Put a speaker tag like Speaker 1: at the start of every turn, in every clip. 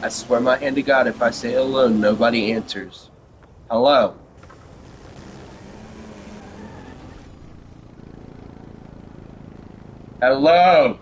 Speaker 1: I swear my hand to God, if I say hello, nobody answers. Hello? Hello?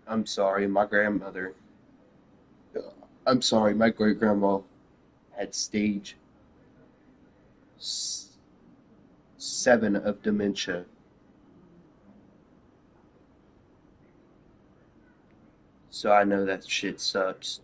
Speaker 1: I'm sorry, my grandmother. I'm sorry, my great grandma had stage 7 of dementia. So I know that shit sucks.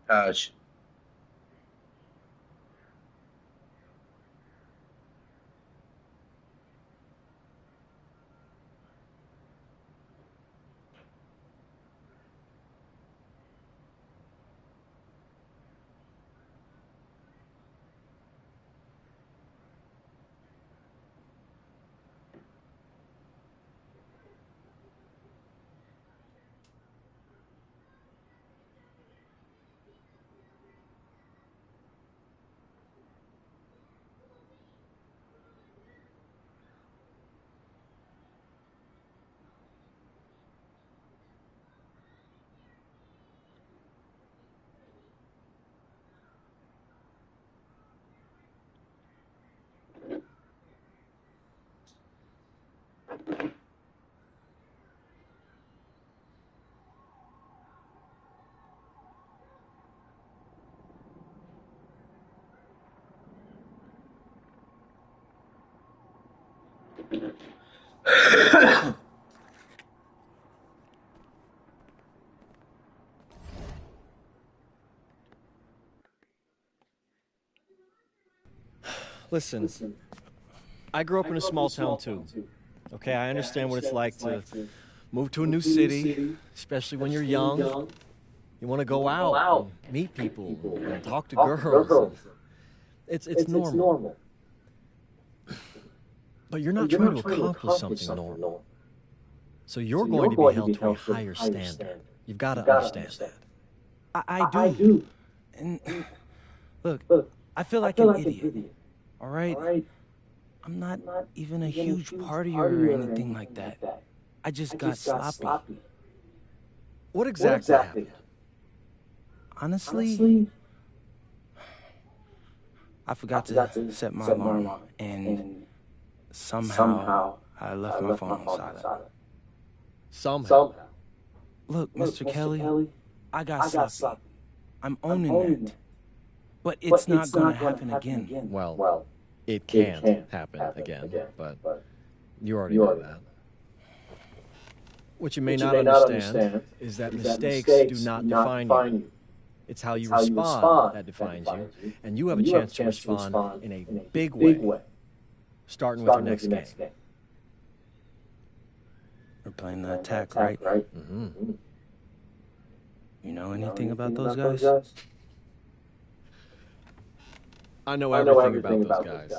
Speaker 1: Gosh.
Speaker 2: Listen, I grew up in a small town too. Okay, I understand what it's like to move to a new city, especially when you're young. You want to go out and meet people and talk to girls. It's normal. But you're not trying to accomplish something normal. So you're going to be held to a higher standard. You've got to understand that.
Speaker 3: I do. And look, I feel like an idiot. All right? I'm not even a huge partier or anything like that. I just got sloppy.
Speaker 2: What exactly happened?
Speaker 3: Honestly, I forgot to set my alarm, and somehow I left my phone on silent.
Speaker 2: Somehow.
Speaker 3: Look, Mr. Kelly, I got sloppy. I'm owning it. But it's not going to happen again.
Speaker 2: Well, it can't happen again, but you already know that. What you may not understand is that mistakes do not define you. It's how you respond that defines you, and you have a chance to respond in a big way, starting with your next game.
Speaker 3: We're playing the attack, right?
Speaker 2: Mm-hmm.
Speaker 3: You know anything about those guys?
Speaker 2: I know everything about those guys.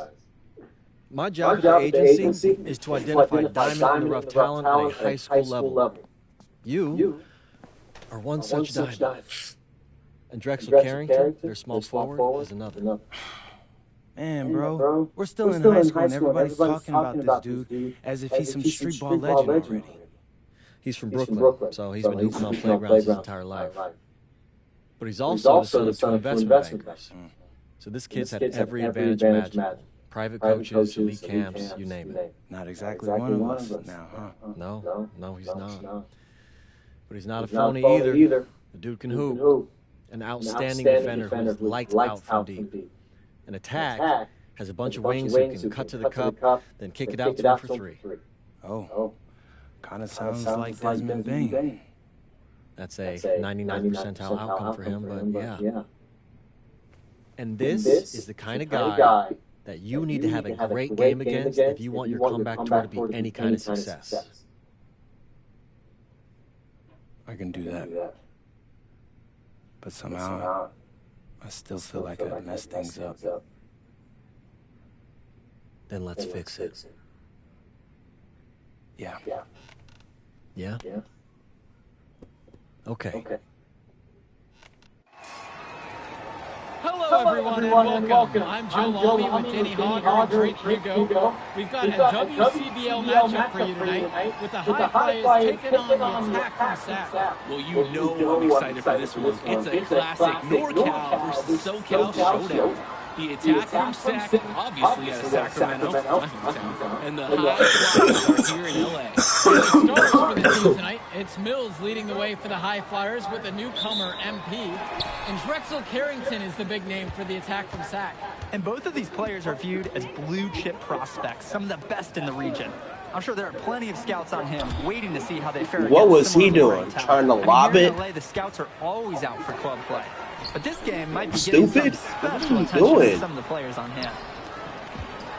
Speaker 2: My job at the agency is to identify diamond-in-the-rough talent at a high school level. You are one such diamond. And Drexel Carrington, their small forward, is another.
Speaker 3: Man, bro, we're still in high school and everybody's talking about this dude as if he's some street ball legend already.
Speaker 2: He's from Brooklyn, so he's been hooping on playgrounds his entire life. But he's also the son of two investment bankers. So this kid's had every advantage imaginable. Private coaches, elite camps, you name it.
Speaker 3: Not exactly one of us now, huh?
Speaker 2: No, he's not. But he's not a phony either. The dude can hoop. an outstanding defender who's lights out from deep. An attack has a bunch of wings who can cut to the cup, then kick it out to him for three.
Speaker 3: Oh, kind of sounds like Desmond Bain.
Speaker 2: That's a 99th percentile outcome for him, but yeah. And this is the kind of guy that you need to have a great game against if you want your comeback tour to be any kind of success.
Speaker 3: I can do that. But somehow, I still feel like I messed things up.
Speaker 2: Then let's fix it.
Speaker 3: Yeah.
Speaker 2: Yeah? Okay.
Speaker 4: Hello everyone and welcome. I'm Joe Lamy with Danny Hogger and Drake Hugo. We've got a WCBL matchup for you tonight with the High Flyers taking on the Attack from Sac.
Speaker 5: Well, you know I'm excited for this one. It's a classic NorCal versus SoCal showdown. The Attack from Sac, obviously out of Sacramento, my hometown, and the High Flyers are here in LA.
Speaker 4: The starters for the team tonight, it's Mills leading the way for the High Flyers with a newcomer, MP. And Drexel Carrington is the big name for the Attack from Sac.
Speaker 6: And both of these players are viewed as blue-chip prospects, some of the best in the region. I'm sure there are plenty of scouts on him waiting to see how they fare.
Speaker 1: What was he doing? Trying to lob it?
Speaker 6: In LA, the scouts are always out for club play. But this game might be
Speaker 1: Stupid.
Speaker 6: getting some special attention to some of the players on hand.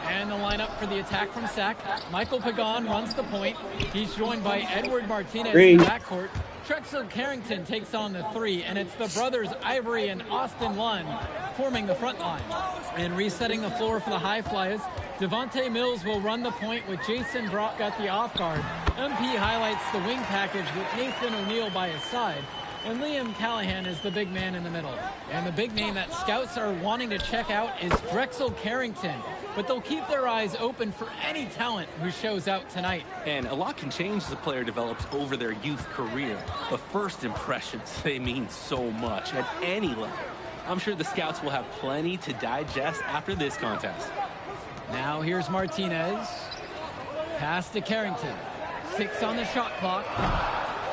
Speaker 4: And the lineup for the Attack from Sac. Michael Pagan runs the point. He's joined by Edward Martinez in the backcourt. Drexel Carrington takes on the three, and it's the brothers Ivory and Austin Lund forming the front line. And resetting the floor for the High Flyers, Devontae Mills will run the point with Jason Brock at the off guard. MP highlights the wing package with Nathan O'Neill by his side. And Liam Callahan is the big man in the middle. And the big name that scouts are wanting to check out is Drexel Carrington. But they'll keep their eyes open for any talent who shows out tonight.
Speaker 5: And a lot can change as a player develops over their youth career. But first impressions, they mean so much at any level. I'm sure the scouts will have plenty to digest after this contest.
Speaker 4: Now here's Martinez. Pass to Carrington. 6 on the shot clock.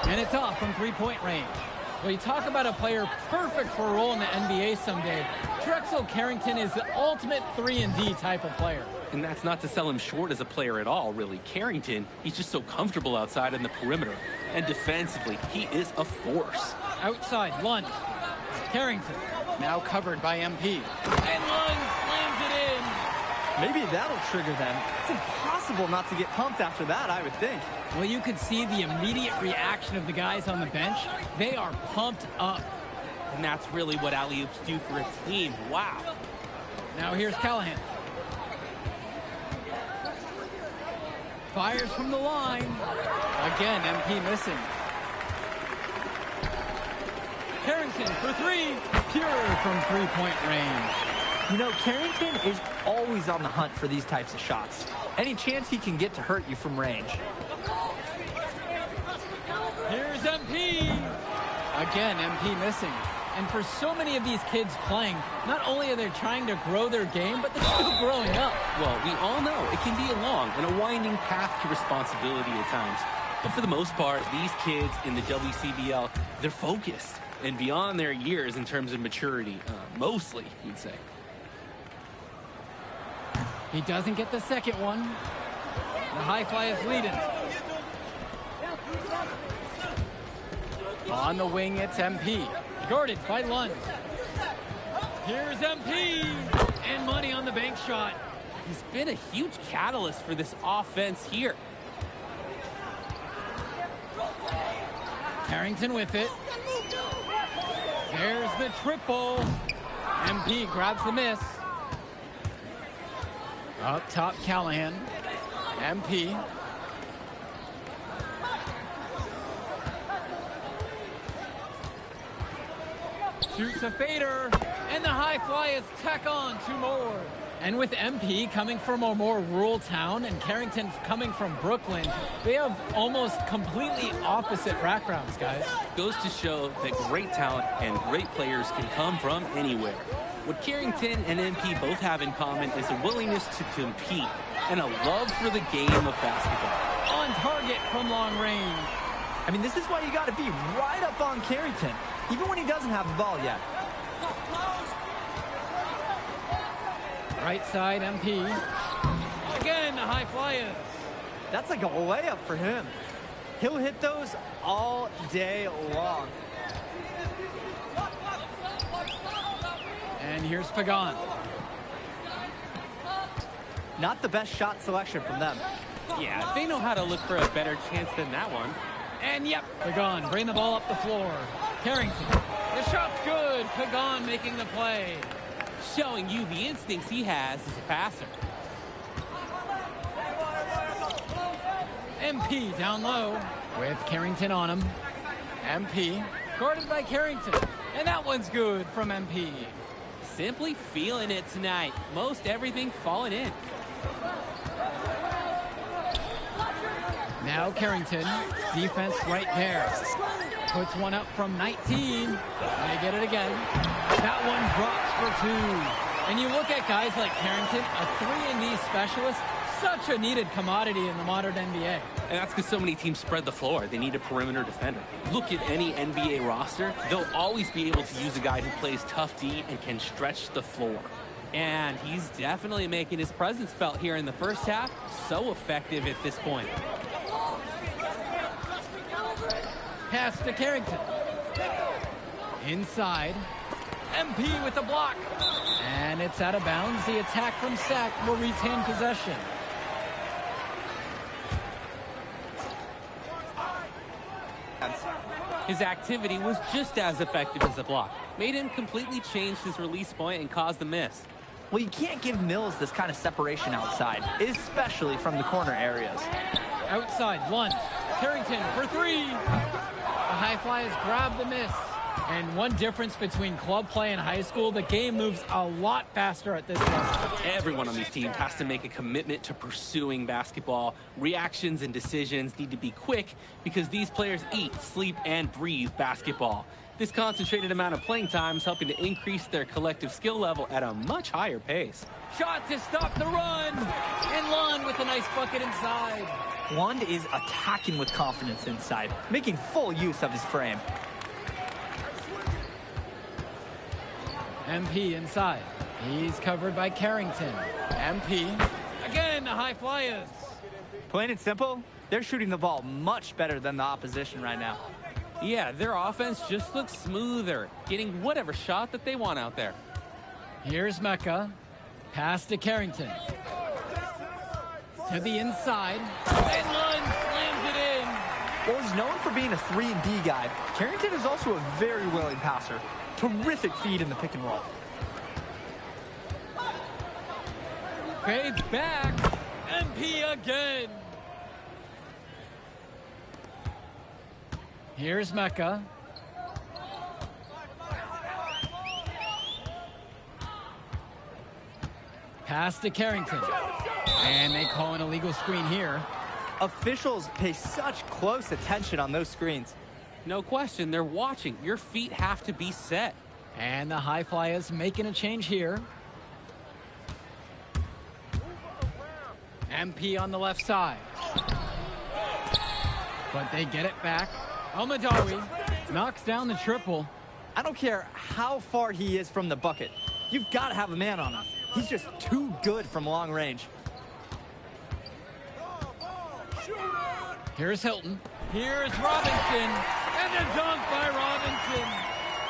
Speaker 4: And it's off from three-point range. Well, you talk about a player perfect for a role in the NBA someday. Drexel Carrington is the ultimate 3-and-D type of player.
Speaker 5: And that's not to sell him short as a player at all, really. Carrington, he's just so comfortable outside in the perimeter. And defensively, he is a force.
Speaker 4: Outside, Lund. Carrington, now covered by MP. And Lund slams it in.
Speaker 6: Maybe that'll trigger them. It's impossible not to get pumped after that, I would think.
Speaker 4: Well, you could see the immediate reaction of the guys on the bench. They are pumped up.
Speaker 5: And that's really what alley-oops do for a team. Wow.
Speaker 4: Now here's Callahan. Fires from the line. Again, MP missing. Carrington for three. Pure from three-point range.
Speaker 6: You know, Carrington is always on the hunt for these types of shots. Any chance he can get to hurt you from range.
Speaker 4: Here's MP. Again, MP missing. And for so many of these kids playing, not only are they trying to grow their game, but they're still growing up.
Speaker 5: Well, we all know it can be a long and a winding path to responsibility at times. But for the most part, these kids in the WCBL, they're focused and beyond their years in terms of maturity. Mostly, you'd say.
Speaker 4: He doesn't get the second one. The High Flyers leading. On the wing, it's MP. Guarded by Lund. Here's MP. And money on the bank shot.
Speaker 5: He's been a huge catalyst for this offense here.
Speaker 4: Carrington with it. There's the triple. MP grabs the miss. Up top, Callahan. MP. Shoots a fader. And the High Flyers tack on 2 more. And with MP coming from a more rural town and Carrington coming from Brooklyn, they have almost completely opposite backgrounds, guys.
Speaker 5: Goes to show that great talent and great players can come from anywhere. What Carrington and MP both have in common is a willingness to compete and a love for the game of basketball.
Speaker 4: On target from long range.
Speaker 6: I mean, this is why you got to be right up on Carrington. even when he doesn't have the ball yet.
Speaker 4: Right side, MP. Again, high flyers.
Speaker 6: That's like a layup for him. He'll hit those all day long.
Speaker 4: And here's Pagan.
Speaker 6: Not the best shot selection from them.
Speaker 5: Yeah, they know how to look for a better chance than that one.
Speaker 4: And yep, Pagan, bring the ball up the floor. Carrington, the shot's good. Pagan making the play.
Speaker 5: Showing you the instincts he has as a passer.
Speaker 4: MP down low with Carrington on him. MP guarded by Carrington. And that one's good from MP.
Speaker 5: Simply feeling it tonight. Most everything falling in.
Speaker 4: Now Carrington, defense right there. Puts one up from 19. They get it again. That one drops for 2. And you look at guys like Carrington, a 3-and-D specialist, such a needed commodity in the modern NBA.
Speaker 5: And that's because so many teams spread the floor. They need a perimeter defender. Look at any NBA roster. They'll always be able to use a guy who plays tough D and can stretch the floor. And he's definitely making his presence felt here in the first half. So effective at this point.
Speaker 4: Pass to Carrington. Inside. MP with the block. And it's out of bounds. The attack from Sack will retain possession.
Speaker 5: His activity was just as effective as the block. Made him completely change his release point and caused the miss.
Speaker 6: Well, you can't give Mills this kind of separation outside, especially from the corner areas.
Speaker 4: Outside, lunge. Carrington for 3. The high flyers grab the miss. And one difference between club play and high school, the game moves a lot faster at this level.
Speaker 5: Everyone on these teams has to make a commitment to pursuing basketball. Reactions and decisions need to be quick because these players eat, sleep, and breathe basketball. This concentrated amount of playing time is helping to increase their collective skill level at a much higher pace.
Speaker 4: Shot to stop the run. And Lund with a nice bucket inside.
Speaker 6: Lund is attacking with confidence inside, making full use of his frame.
Speaker 4: MP inside. He's covered by Carrington. MP. Again, the high flyers.
Speaker 6: Plain and simple, they're shooting the ball much better than the opposition right now.
Speaker 5: Yeah, their offense just looks smoother, getting whatever shot that they want out there.
Speaker 4: Here's Mecca. Pass to Carrington. To the inside. And Lund slams it in.
Speaker 6: Well, he's known for being a 3-and-D guy. Carrington is also a very willing passer. Terrific feed in the pick and roll.
Speaker 4: Fades back. MP again. Here's Mecca. Pass to Carrington. And they call an illegal screen here.
Speaker 6: Officials pay such close attention on those screens.
Speaker 5: No question, they're watching. Your feet have to be set.
Speaker 4: And the high flyers making a change here. MP on the left side. But they get it back. Almadawi knocks down the triple.
Speaker 6: I don't care how far he is from the bucket. You've got to have a man on him. He's just too good from long range.
Speaker 4: Here's Hilton. Here's Robinson. And a dunk by Robinson.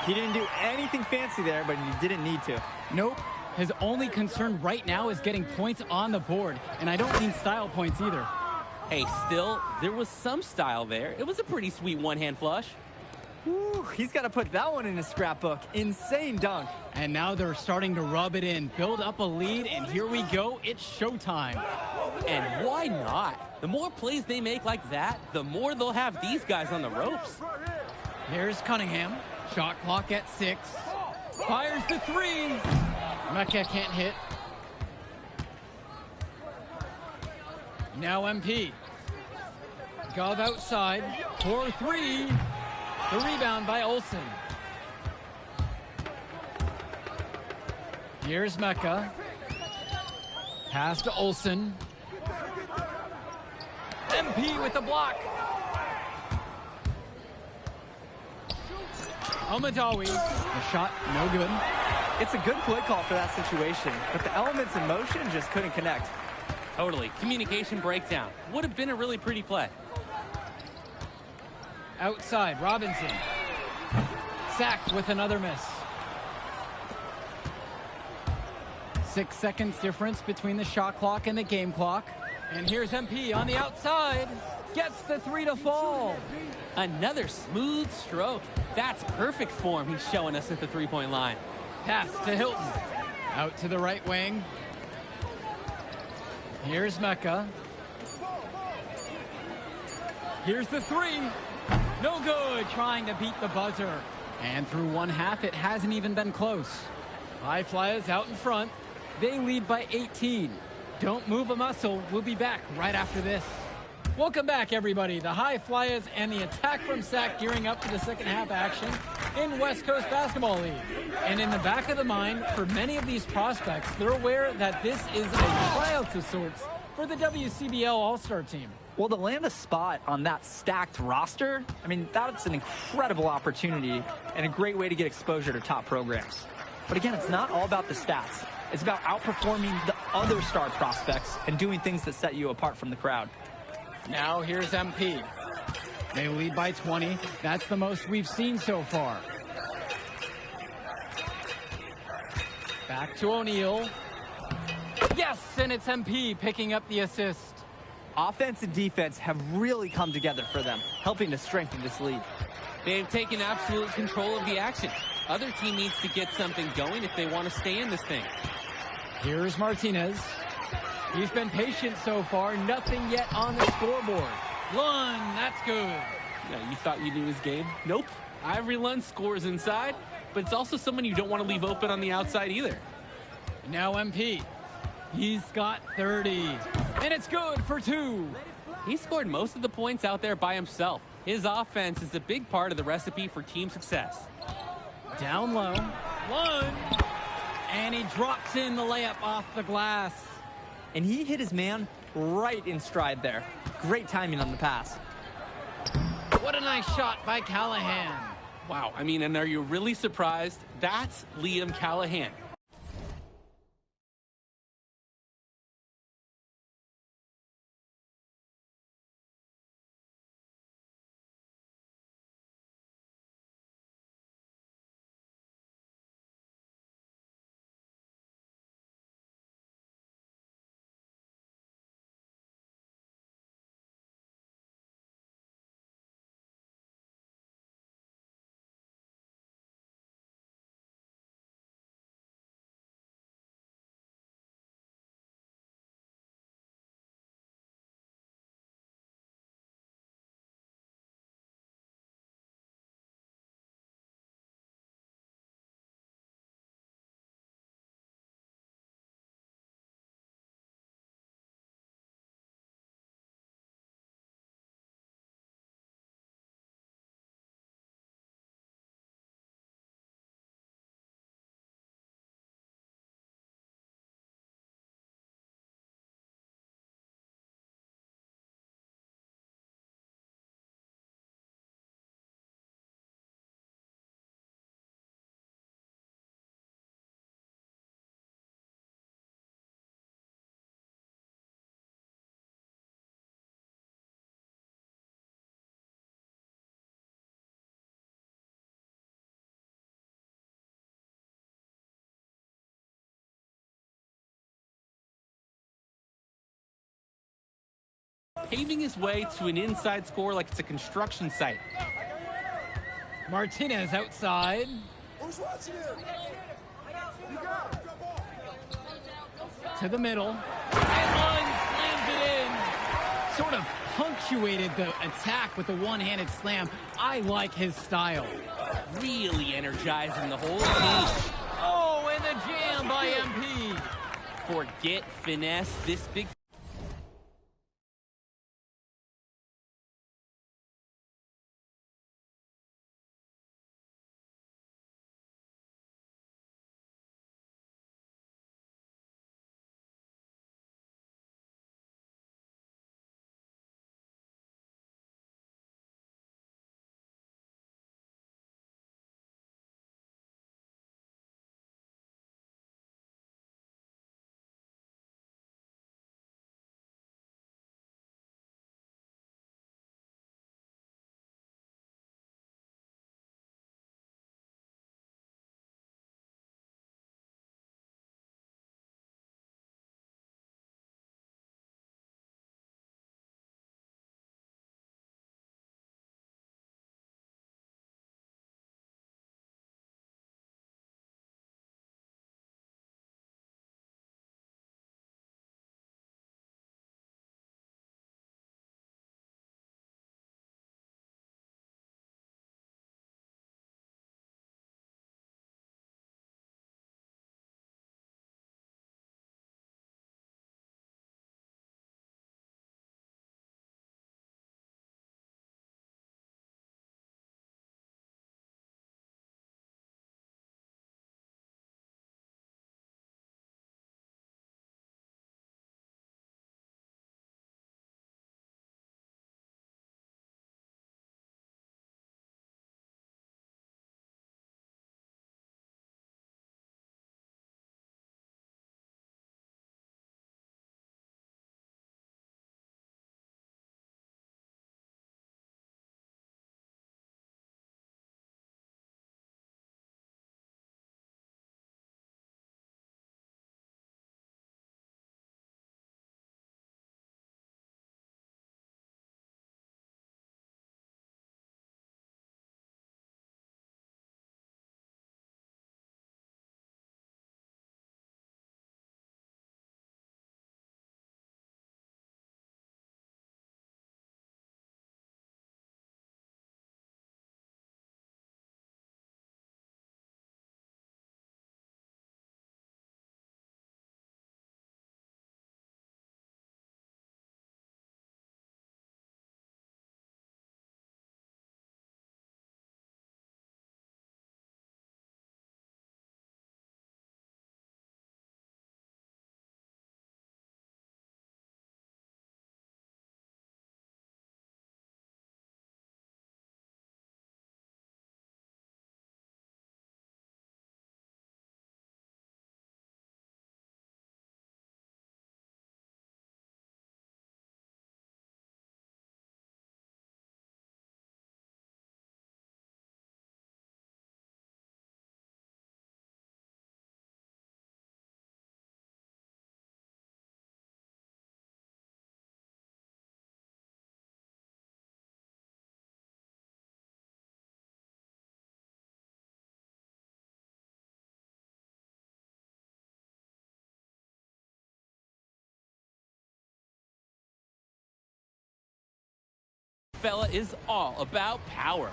Speaker 6: He didn't do anything fancy there, but he didn't need to.
Speaker 4: Nope. His only concern right now is getting points on the board. And I don't mean style points either.
Speaker 5: Hey, still, there was some style there. It was a pretty sweet one-hand flush.
Speaker 6: Woo, he's got to put that one in his scrapbook. Insane dunk.
Speaker 4: And now they're starting to rub it in, build up a lead, and here we go. It's showtime.
Speaker 5: And why not? The more plays they make like that, the more they'll have these guys on the ropes.
Speaker 4: Here's Cunningham. Shot clock at 6. Fires the 3. Mecca can't hit. Now MP. Gov outside. 4-3. The rebound by Olsen. Here's Mecca. Pass to Olsen. MP with the block. Omadawi, the shot no good.
Speaker 6: It's a good play call for that situation, but the elements in motion just couldn't connect.
Speaker 5: Totally. Communication breakdown. Would have been a really pretty play.
Speaker 4: Outside, Robinson. Sacked with another miss. 6 seconds difference between the shot clock and the game clock. And here's MP on the outside. Gets the three to fall.
Speaker 5: Another smooth stroke. That's perfect form he's showing us at the three-point line.
Speaker 4: Pass to Hilton. Out to the right wing. Here's Mecca. Here's the three. No good, trying to beat the buzzer. And through one half, it hasn't even been close. High Flyers out in front. They lead by 18. Don't move a muscle. We'll be back right after this. Welcome back, everybody. The High Flyers and the attack from Sac gearing up for the second half action in West Coast Basketball League. And in the back of the mind, for many of these prospects, they're aware that this is a tryout of sorts for the WCBL All-Star team.
Speaker 6: Well, to land a spot on that stacked roster, I mean, that's an incredible opportunity and a great way to get exposure to top programs. But again, it's not all about the stats. It's about outperforming the other star prospects and doing things that set you apart from the crowd.
Speaker 4: Now here's MP. They lead by 20. That's the most we've seen so far. Back to O'Neal. Yes, and it's MP picking up the assist.
Speaker 6: Offense and defense have really come together for them, helping to strengthen this lead.
Speaker 5: They've taken absolute control of the action. Other team needs to get something going if they want to stay in this thing.
Speaker 4: Here's Martinez. He's been patient so far. Nothing yet on the scoreboard. Lund, that's good.
Speaker 5: Yeah, you thought you knew his game? Nope. Ivory Lund scores inside, but it's also someone you don't want to leave open on the outside either.
Speaker 4: Now MP. He's got 30. And it's good for 2.
Speaker 5: He scored most of the points out there by himself. His offense is a big part of the recipe for team success.
Speaker 4: Down low. Lund. And he drops in the layup off the glass.
Speaker 6: And he hit his man right in stride there. Great timing on the pass.
Speaker 4: What a nice shot by Callahan.
Speaker 5: Wow, I mean, and are you really surprised? That's Liam Callahan. Paving his way to an inside score like it's a construction site.
Speaker 4: Martinez outside. To the middle. And Lund slams it in. Sort of punctuated the attack with the one-handed slam. I like his style.
Speaker 5: Really energizing the whole team.
Speaker 4: Oh, and the jam by MP.
Speaker 5: Forget finesse. This big fella is all about power.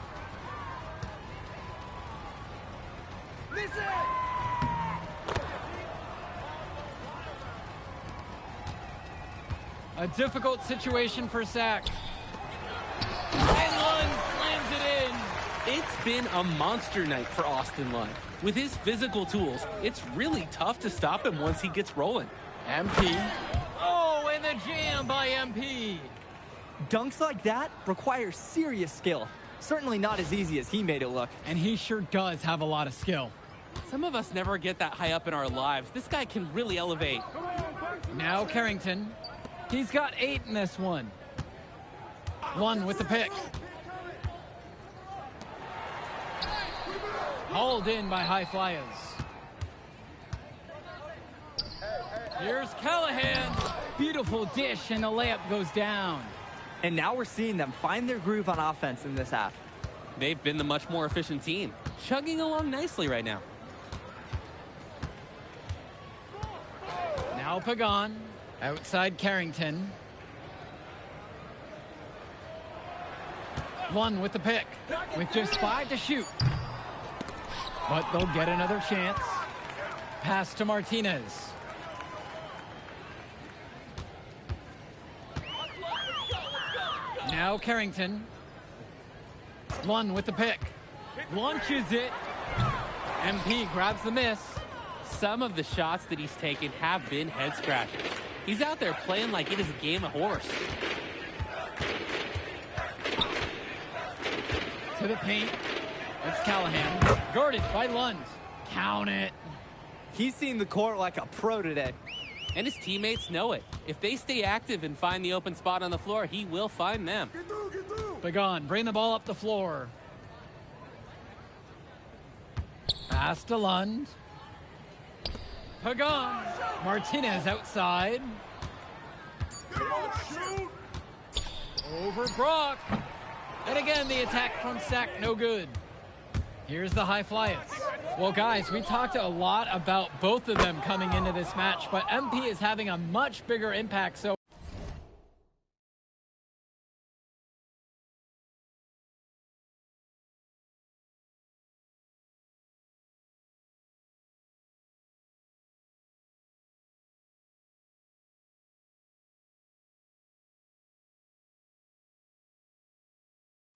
Speaker 4: A difficult situation for Sack. And Lund slams it in.
Speaker 5: It's been a monster night for Austin Lund. With his physical tools, it's really tough to stop him once he gets rolling.
Speaker 4: MP. Oh, and the jam by MP.
Speaker 6: Dunks like that require serious skill. Certainly not as easy as he made it look.
Speaker 4: And he sure does have a lot of skill.
Speaker 5: Some of us never get that high up in our lives. This guy can really elevate.
Speaker 4: Now Carrington. He's got 8 in this one. Lund with the pick. Hauled in by high flyers. Here's Callahan. Beautiful dish, and the layup goes down.
Speaker 6: And now we're seeing them find their groove on offense in this half.
Speaker 5: They've been the much more efficient team, chugging along nicely right now.
Speaker 4: Now Pagan, outside Carrington. Lund with the pick, with just 5 to shoot. But they'll get another chance. Pass to Martinez. Now Carrington. Lund with the pick. Launches it. MP grabs the miss.
Speaker 5: Some of the shots that he's taken have been head scratchers. He's out there playing like it is a game of horse.
Speaker 4: To the paint. It's Callahan. Guarded by Lund. Count it.
Speaker 6: He's seen the court like a pro today.
Speaker 5: And his teammates know it. If they stay active and find the open spot on the floor, he will find them.
Speaker 4: Pagan, bring the ball up the floor. Pass to Lund. Pagan. Martinez outside. Over Brock. And again, the attack from Sack, no good. Here's the high flyers. Well, guys, we talked a lot about both of them coming into this match, but MP is having a much bigger impact so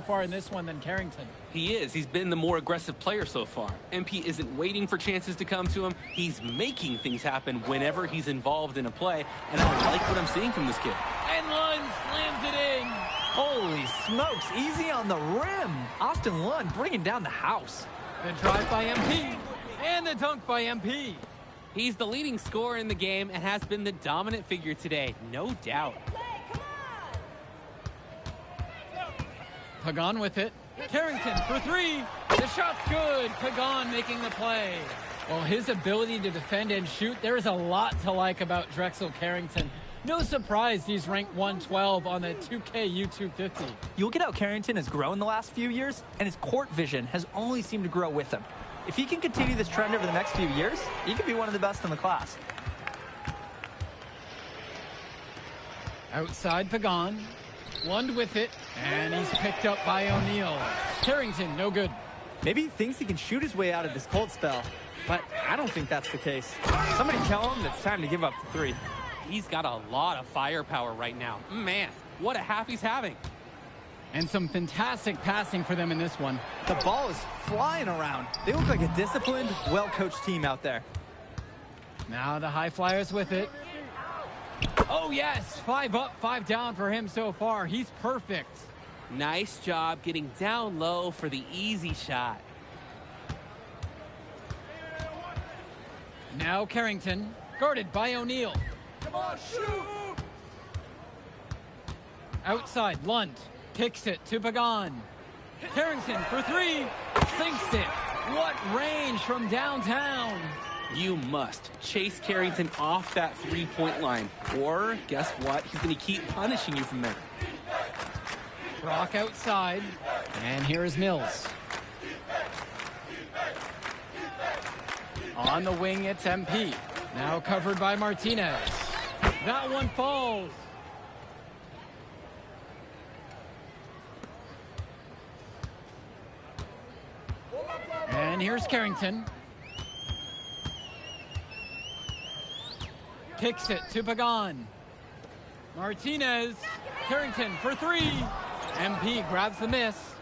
Speaker 4: far in this one than Carrington.
Speaker 5: He is. He's been the more aggressive player so far. MP isn't waiting for chances to come to him. He's making things happen whenever he's involved in a play, and I like what I'm seeing from this kid.
Speaker 4: And Lund slams it in.
Speaker 6: Holy smokes, easy on the rim. Austin Lund bringing down the house.
Speaker 4: The drive by MP. And the dunk by MP.
Speaker 5: He's the leading scorer in the game and has been the dominant figure today, no doubt.
Speaker 4: Pagan with it. Carrington for 3. The shot's good. Pagan making the play. Well, his ability to defend and shoot, there is a lot to like about Drexel Carrington. No surprise he's ranked 112 on the 2K YouTube 50.
Speaker 6: You look at how Carrington has grown the last few years, and his court vision has only seemed to grow with him. If he can continue this trend over the next few years, he could be one of the best in the class.
Speaker 4: Outside Pagan. Lund with it, and he's picked up by O'Neal. Carrington, no good.
Speaker 6: Maybe he thinks he can shoot his way out of this cold spell, but I don't think that's the case. Somebody tell him it's time to give up the 3.
Speaker 5: He's got a lot of firepower right now. Man, what a half he's having.
Speaker 4: And some fantastic passing for them in this one.
Speaker 6: The ball is flying around. They look like a disciplined, well-coached team out there.
Speaker 4: Now the high flyers with it. Oh, yes. 5 up, 5 down for him so far. He's perfect.
Speaker 5: Nice job getting down low for the easy shot.
Speaker 4: Now Carrington, guarded by O'Neal.
Speaker 7: Come on, shoot!
Speaker 4: Outside, Lund kicks it to Pagan. Carrington for 3, sinks it. What range from downtown.
Speaker 5: You must chase Carrington off that three-point line. Or, guess what? He's going to keep punishing you from there.
Speaker 4: Brock outside. And here is Mills. On the wing, it's MP. Now covered by Martinez. That one falls. And here's Carrington. Kicks it to Pagan. Martinez. Carrington for three. MP grabs the miss.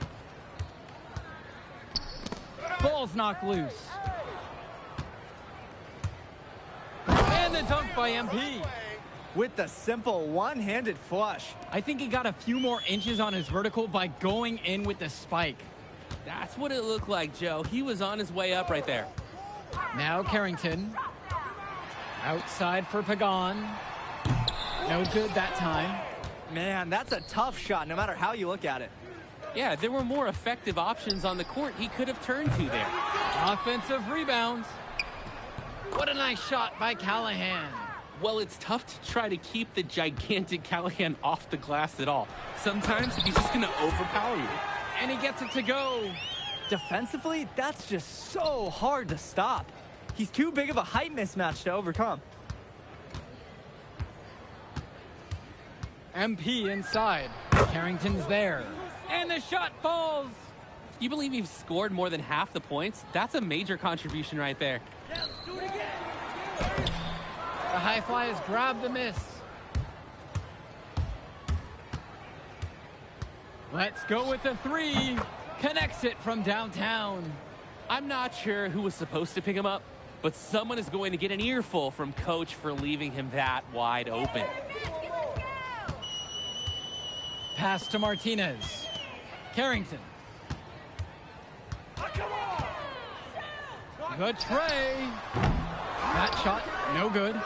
Speaker 4: Ball's knocked loose. And the dunk by MP.
Speaker 6: With the simple one-handed flush.
Speaker 4: I think he got a few more inches on his vertical by going in with the spike.
Speaker 5: That's what it looked like, Joe. He was on his way up right there.
Speaker 4: Now Carrington. Outside for Pagan. No good that time.
Speaker 6: Man, that's a tough shot, no matter how you look at it.
Speaker 5: Yeah, there were more effective options on the court he could have turned to there.
Speaker 4: Offensive rebounds. What a nice shot by Callahan.
Speaker 5: Well, it's tough to try to keep the gigantic Callahan off the glass at all. Sometimes he's just going to overpower you.
Speaker 4: And he gets it to go.
Speaker 6: Defensively, that's just so hard to stop. He's too big of a height mismatch to overcome.
Speaker 4: MP inside. Carrington's there. And the shot falls.
Speaker 5: You believe he's scored more than half the points? That's a major contribution right there.
Speaker 4: The High Flyers grab the miss. Let's go with the three. Connects it from downtown.
Speaker 5: I'm not sure who was supposed to pick him up, but someone is going to get an earful from Coach for leaving him that wide open.
Speaker 4: Pass to Martinez. Carrington. The tray. That shot, no good.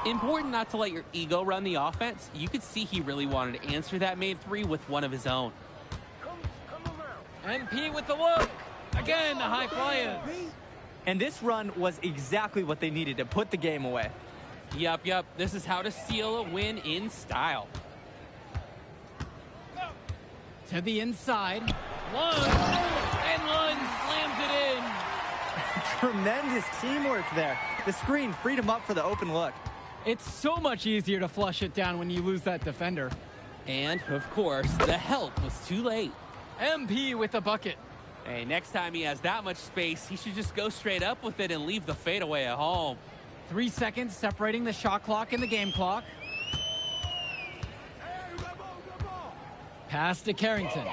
Speaker 5: Important not to let your ego run the offense. You could see he really wanted to answer that made three with one of his own.
Speaker 4: MP with the look. Again, the High Flyers.
Speaker 6: And this run was exactly what they needed to put the game away.
Speaker 5: Yup. This is how to seal a win in style.
Speaker 4: To the inside. Lund. And Lund slams it in.
Speaker 6: Tremendous teamwork there. The screen freed him up for the open look.
Speaker 4: It's so much easier to flush it down when you lose that defender.
Speaker 5: And, of course, the help was too late.
Speaker 4: MP with the bucket.
Speaker 5: Hey, next time he has that much space, he should just go straight up with it and leave the fadeaway at home.
Speaker 4: 3 seconds separating the shot clock and the game clock. Pass to Carrington.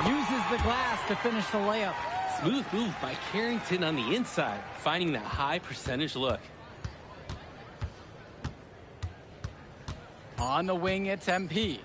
Speaker 4: Uses the glass to finish the layup.
Speaker 5: Smooth move by Carrington on the inside, finding that high percentage look.
Speaker 4: On the wing, it's MP.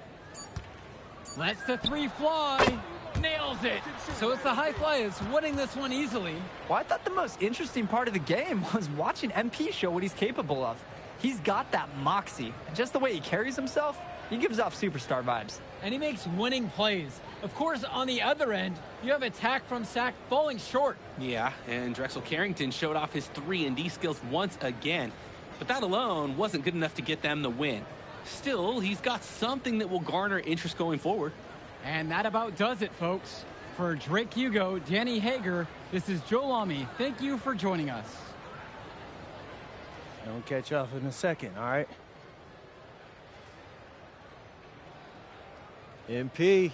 Speaker 4: Lets the three fly. Nails it. So it's the High Flyers winning this one easily.
Speaker 6: Well, I thought the most interesting part of the game was watching MP show what he's capable of. He's got that moxie. And just the way he carries himself, he gives off superstar vibes.
Speaker 4: And he makes winning plays. Of course, on the other end, you have attack from Sac falling short.
Speaker 5: Yeah, and Drexel Carrington showed off his 3-and-D skills once again. But that alone wasn't good enough to get them the win. Still, he's got something that will garner interest going forward.
Speaker 4: And that about does it, folks. For Drake Hugo, Danny Hager, this is Joe Lamy. Thank you for joining us.
Speaker 3: Don't catch off in a second, all right?
Speaker 2: MP.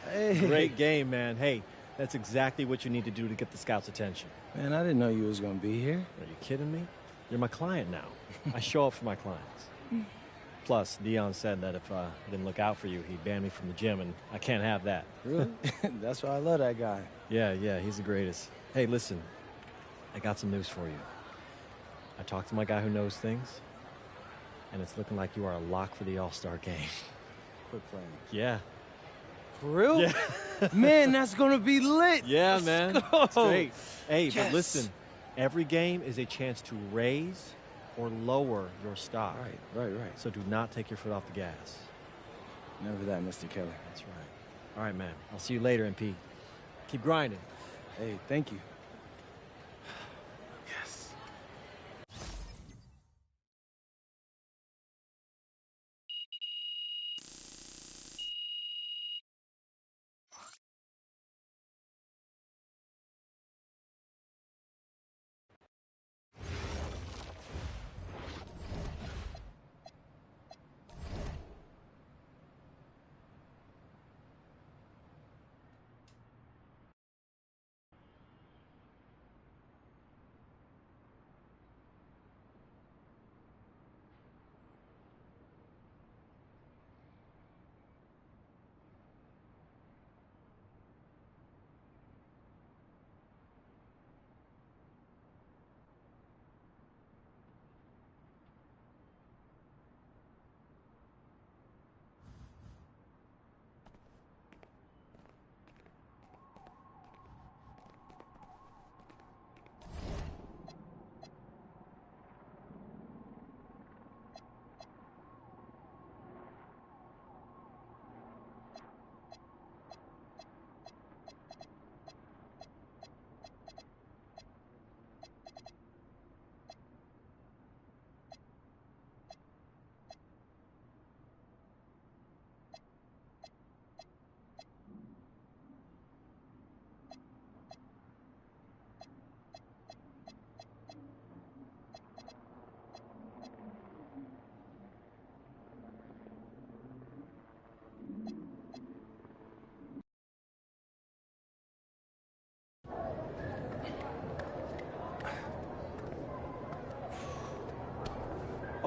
Speaker 3: Hey.
Speaker 2: Great game, man. Hey, that's exactly what you need to do to get the scouts' attention.
Speaker 3: Man, I didn't know you was gonna be here.
Speaker 2: Are you kidding me? You're my client now. I show up for my clients. Plus, Dion said that if I didn't look out for you, he'd ban me from the gym, and I can't have that.
Speaker 3: Really? That's why I love that guy.
Speaker 2: Yeah, he's the greatest. Hey, listen, I got some news for you. I talked to my guy who knows things, and it's looking like you are a lock for the All-Star game.
Speaker 3: Quit playing.
Speaker 2: Yeah.
Speaker 3: For real?
Speaker 2: Yeah.
Speaker 3: Man, that's gonna be lit.
Speaker 2: Yeah,
Speaker 3: Let's
Speaker 2: man.
Speaker 3: go.
Speaker 2: It's great. Hey,
Speaker 3: Yes.
Speaker 2: but listen, every game is a chance to raise or lower your stock.
Speaker 3: Right.
Speaker 2: So do not take your foot off the gas.
Speaker 3: Never that, Mr. Kelly.
Speaker 2: That's right. All right, man. I'll see you later, MP. Keep grinding.
Speaker 3: Hey, thank you.
Speaker 2: Yes.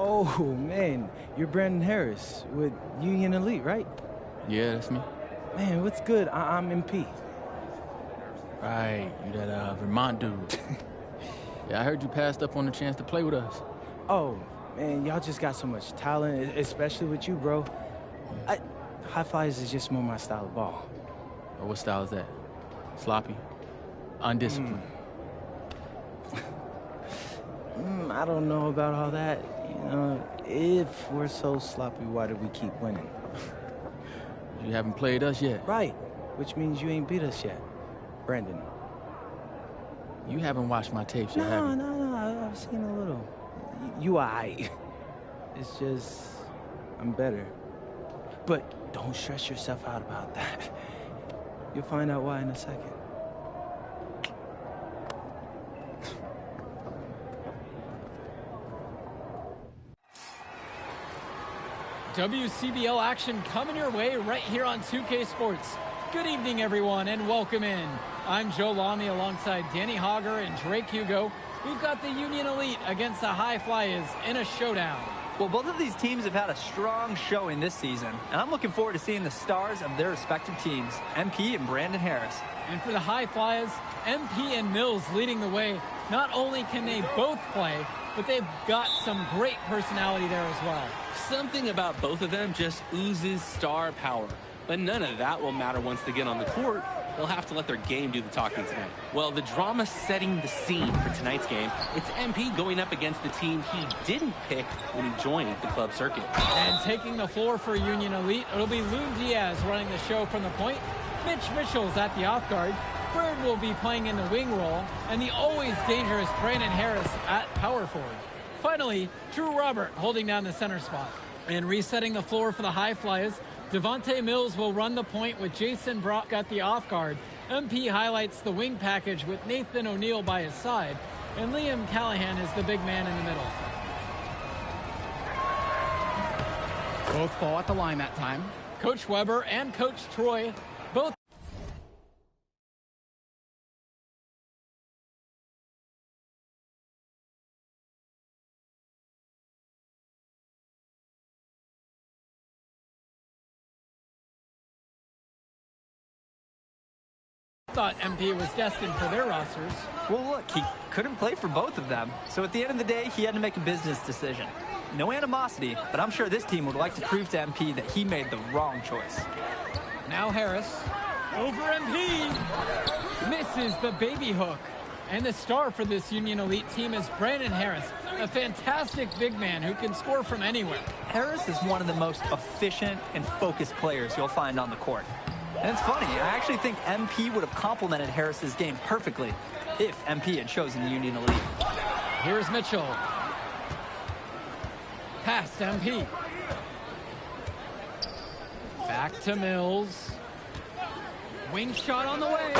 Speaker 3: Oh, man, you're Brandon Harris with Union Elite, right?
Speaker 7: Yeah, that's me.
Speaker 3: Man, what's good? I'm MP.
Speaker 7: Right, you that Vermont dude. Yeah, I heard you passed up on the chance to play with us.
Speaker 3: Oh, man, y'all just got so much talent, especially with you, bro. High flyers is just more my style of ball.
Speaker 7: Or what style is that? Sloppy? Undisciplined?
Speaker 3: I don't know about all that. You know, if we're so sloppy, why do we keep winning?
Speaker 7: You haven't played us yet.
Speaker 3: Right, which means you ain't beat us yet. Brandon.
Speaker 7: You haven't watched my tapes yet, have you?
Speaker 3: No, I've seen a little. You aight. It's just, I'm better. But don't stress yourself out about that. You'll find out why in a second.
Speaker 4: WCBL action coming your way right here on 2K Sports. Good evening, everyone, and welcome in. I'm Joe Lamy alongside Danny Hogger and Drake Hugo. We've got the Union Elite against the High Flyers in a showdown.
Speaker 6: Well, both of these teams have had a strong showing this season, and I'm looking forward to seeing the stars of their respective teams, MP and Brandon Harris.
Speaker 4: And for the High Flyers, MP and Mills leading the way. Not only can they both play, but they've got some great personality there as well.
Speaker 5: Something about both of them just oozes star power. But none of that will matter once they get on the court. They'll have to let their game do the talking tonight. Well, the drama setting the scene for tonight's game, it's MP going up against the team he didn't pick when he joined the club circuit.
Speaker 4: And taking the floor for Union Elite, it'll be Lou Diaz running the show from the point. Mitch Mitchell's at the off guard. Bird will be playing in the wing role, and the always dangerous Brandon Harris at power forward. Finally, Drew Robert holding down the center spot. And resetting the floor for the High Flyers, Devontae Mills will run the point with Jason Brock at the off guard. MP highlights the wing package with Nathan O'Neal by his side, and Liam Callahan is the big man in the middle. Both fall at the line that time. Coach Weber and Coach Troy both thought MP was destined for their rosters.
Speaker 6: Well, look, he couldn't play for both of them, so at the end of the day, he had to make a business decision. No animosity, but I'm sure this team would like to prove to MP that he made the wrong choice.
Speaker 4: Now Harris over MP, misses the baby hook. And the star for this Union Elite team is Brandon Harris, a fantastic big man who can score from anywhere.
Speaker 6: Harris is one of the most efficient and focused players you'll find on the court. And it's funny, I actually think MP would have complemented Harris's game perfectly if MP had chosen Union Elite.
Speaker 4: Here's Mitchell. Past MP. Back to Mills. Wing shot on the way.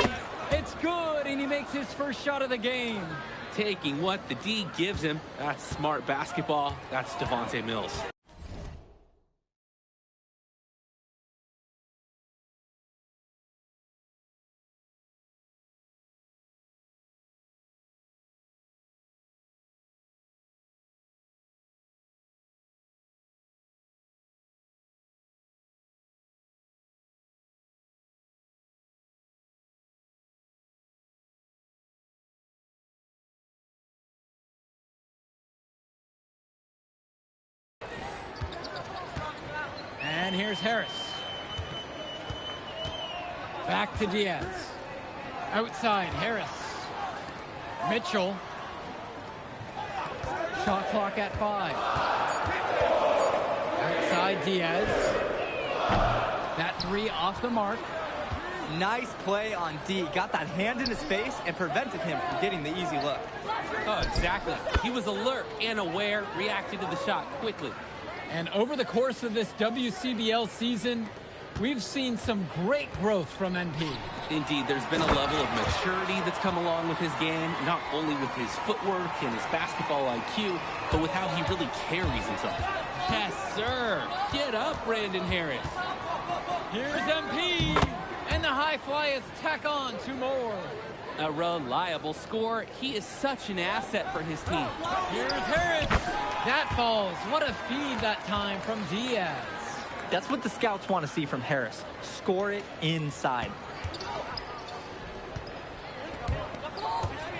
Speaker 4: It's good, and he makes his first shot of the game.
Speaker 5: Taking what the D gives him, that's smart basketball. That's Devontae Mills.
Speaker 4: And here's Harris. Back to Diaz. Outside, Harris. Mitchell. Shot clock at 5. Outside, Diaz. That 3 off the mark.
Speaker 6: Nice play on D. Got that hand in his face and prevented him from getting the easy look.
Speaker 5: Oh, exactly. He was alert and aware, reacted to the shot quickly.
Speaker 4: And over the course of this WCBL season, we've seen some great growth from NP.
Speaker 5: Indeed, there's been a level of maturity that's come along with his game, not only with his footwork and his basketball IQ, but with how he really carries himself. Yes, sir. Get up, Brandon Harris.
Speaker 4: Here's MP, and the High Flyers tack on 2 more.
Speaker 5: A reliable scorer. He is such an asset for his team.
Speaker 4: Here's Harris. That falls. What a feed that time from Diaz.
Speaker 6: That's what the scouts want to see from Harris. Score it inside.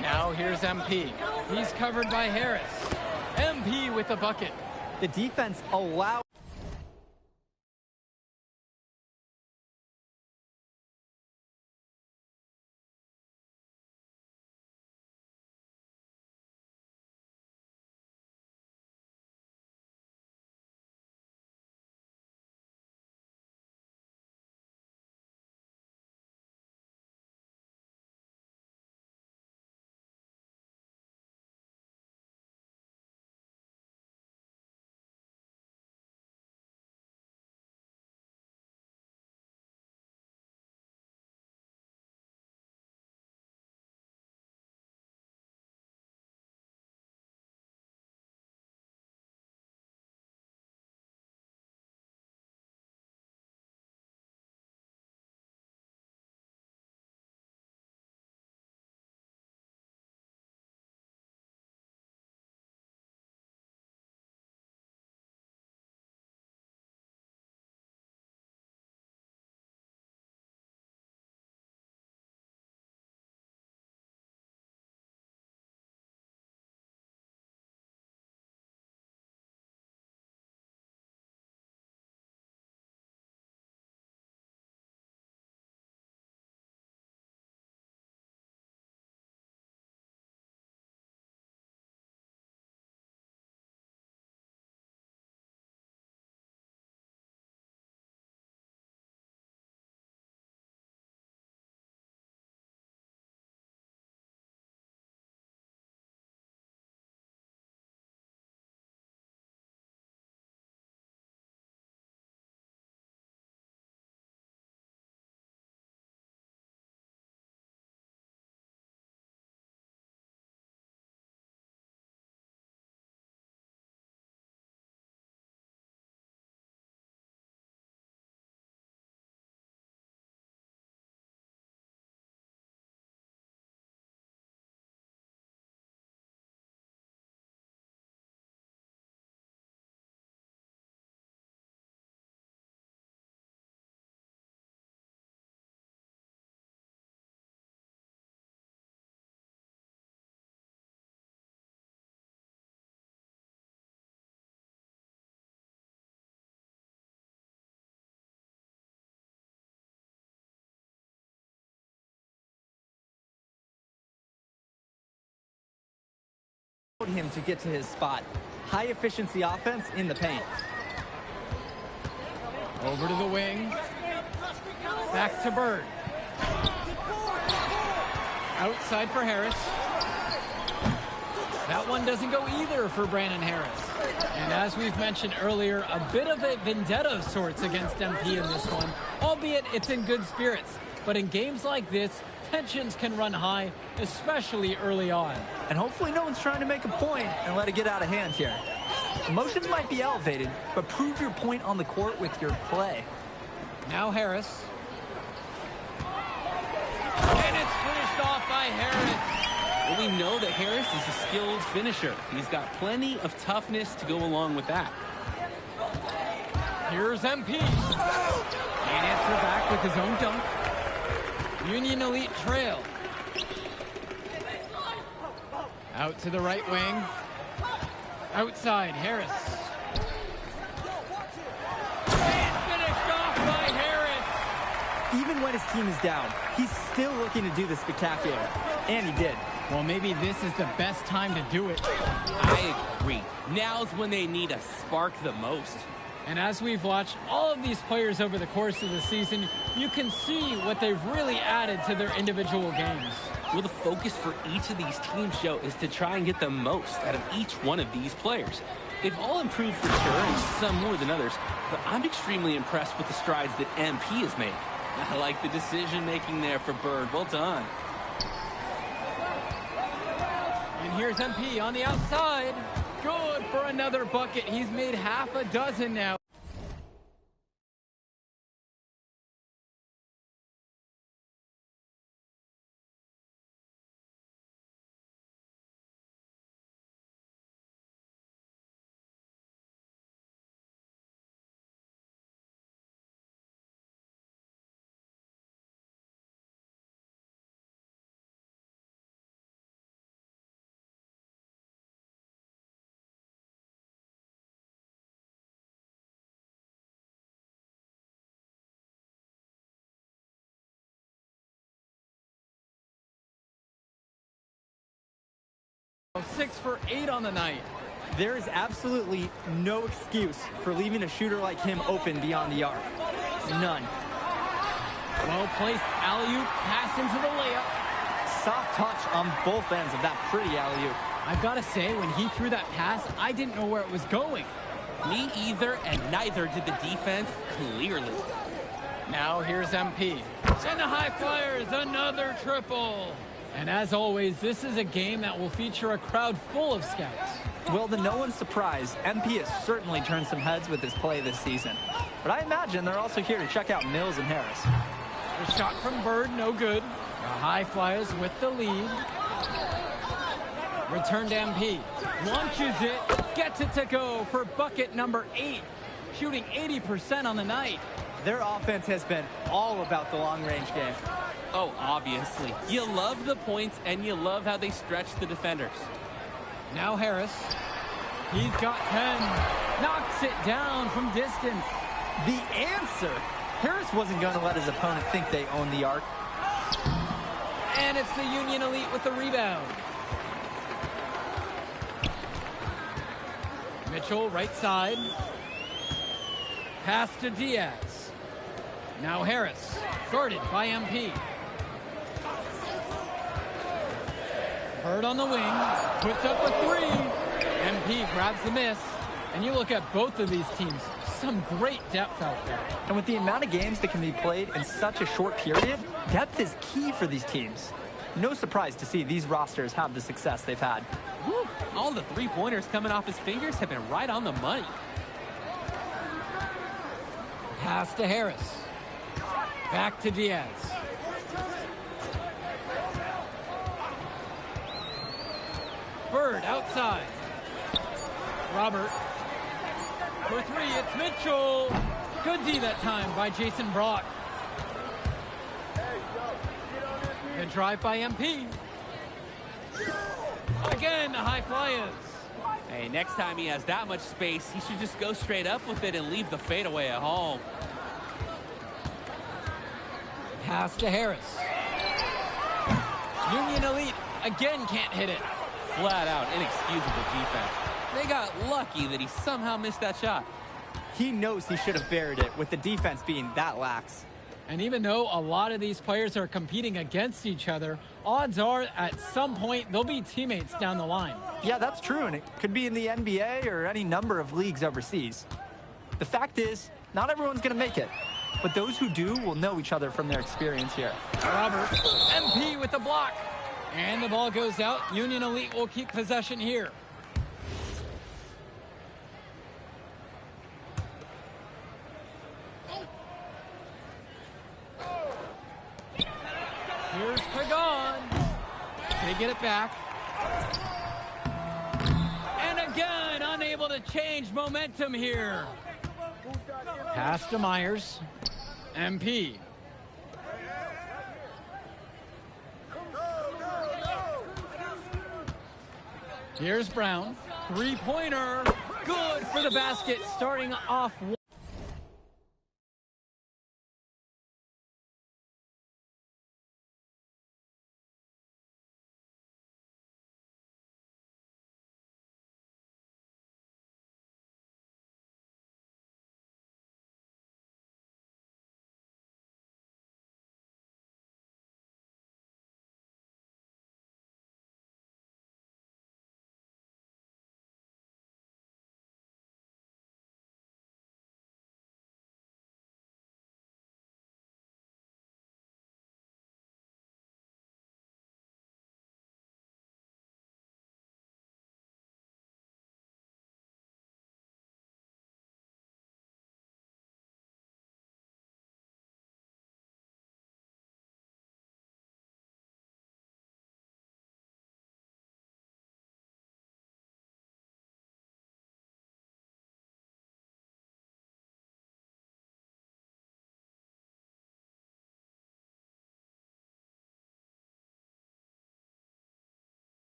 Speaker 4: Now here's MP. He's covered by Harris. MP with the bucket.
Speaker 6: The defense allowed him to get to his spot. High efficiency offense in the paint.
Speaker 4: Over to the wing. Back to Bird. Outside for Harris. That one doesn't go either for Brandon Harris. And as we've mentioned earlier, a bit of a vendetta of sorts against MP in this one, albeit it's in good spirits. But in games like this, tensions can run high, especially early on.
Speaker 6: And hopefully no one's trying to make a point and let it get out of hand here. Emotions might be elevated, but prove your point on the court with your play.
Speaker 4: Now Harris. And it's finished off by Harris.
Speaker 5: Well, we know that Harris is a skilled finisher. He's got plenty of toughness to go along with that.
Speaker 4: Here's MP. Can't answer back with his own dunk. Union Elite trail. Out to the right wing. Outside, Harris. And finished off by Harris.
Speaker 6: Even when his team is down, he's still looking to do the spectacular. And he did.
Speaker 4: Well, maybe this is the best time to do it.
Speaker 5: I agree. Now's when they need a spark the most.
Speaker 4: And as we've watched all of these players over the course of the season, you can see what they've really added to their individual games.
Speaker 5: Well, the focus for each of these teams show is to try and get the most out of each one of these players. They've all improved for sure, and some more than others, but I'm extremely impressed with the strides that MP has made. I like the decision-making there for Bird. Well done.
Speaker 4: And here's MP on the outside. Good for another bucket. He's made half a dozen now. 6 for 8 on the night.
Speaker 6: There is absolutely no excuse for leaving a shooter like him open beyond the arc. None.
Speaker 4: Well-placed alley-oop pass into the layup.
Speaker 6: Soft touch on both ends of that pretty alley-oop.
Speaker 4: I've got to say, when he threw that pass, I didn't know where it was going.
Speaker 5: Me either, and neither did the defense, clearly.
Speaker 4: Now here's MP. And the High Flyers, another triple. And as always, this is a game that will feature a crowd full of scouts.
Speaker 6: Well, to no one's surprise, MP has certainly turned some heads with his play this season. But I imagine they're also here to check out Mills and Harris.
Speaker 4: The shot from Bird, no good. The High Flyers with the lead. Returned MP. Launches it. Gets it to go for bucket number 8. Shooting 80% on the night.
Speaker 6: Their offense has been all about the long-range game.
Speaker 5: Oh, obviously. You love the points, and you love how they stretch the defenders.
Speaker 4: Now Harris. He's got 10. Knocks it down from distance.
Speaker 6: The answer. Harris wasn't going to let his opponent think they owned the arc.
Speaker 4: And it's the Union Elite with the rebound. Mitchell, right side. Pass to Diaz. Now Harris, guarded by MP. Bird on the wing, puts up a 3. MP grabs the miss. And you look at both of these teams, some great depth out there.
Speaker 6: And with the amount of games that can be played in such a short period, depth is key for these teams. No surprise to see these rosters have the success they've had.
Speaker 5: Whew, all the three-pointers coming off his fingers have been right on the money.
Speaker 4: Pass to Harris. Back to Diaz. Bird outside. Robert. For 3, it's Mitchell. Good D that time by Jason Brock. The drive by MP. Again, the High Flyers.
Speaker 5: Hey, next time he has that much space, he should just go straight up with it and leave the fadeaway at home.
Speaker 4: Pass to Harris. Union Elite again can't hit it.
Speaker 5: Flat out inexcusable defense. They got lucky that he somehow missed that shot.
Speaker 6: He knows he should have buried it with the defense being that lax.
Speaker 4: And even though a lot of these players are competing against each other, odds are at some point they'll be teammates down the line.
Speaker 6: Yeah, that's true, and it could be in the NBA or any number of leagues overseas. The fact is, not everyone's going to make it, but those who do will know each other from their experience here.
Speaker 4: Robert, MP with the block. And the ball goes out. Union Elite will keep possession here. Here's Pagan. They get it back. And again, unable to change momentum here. Pass to Myers. MP. Here's Brown. Three-pointer. Good for the basket, starting off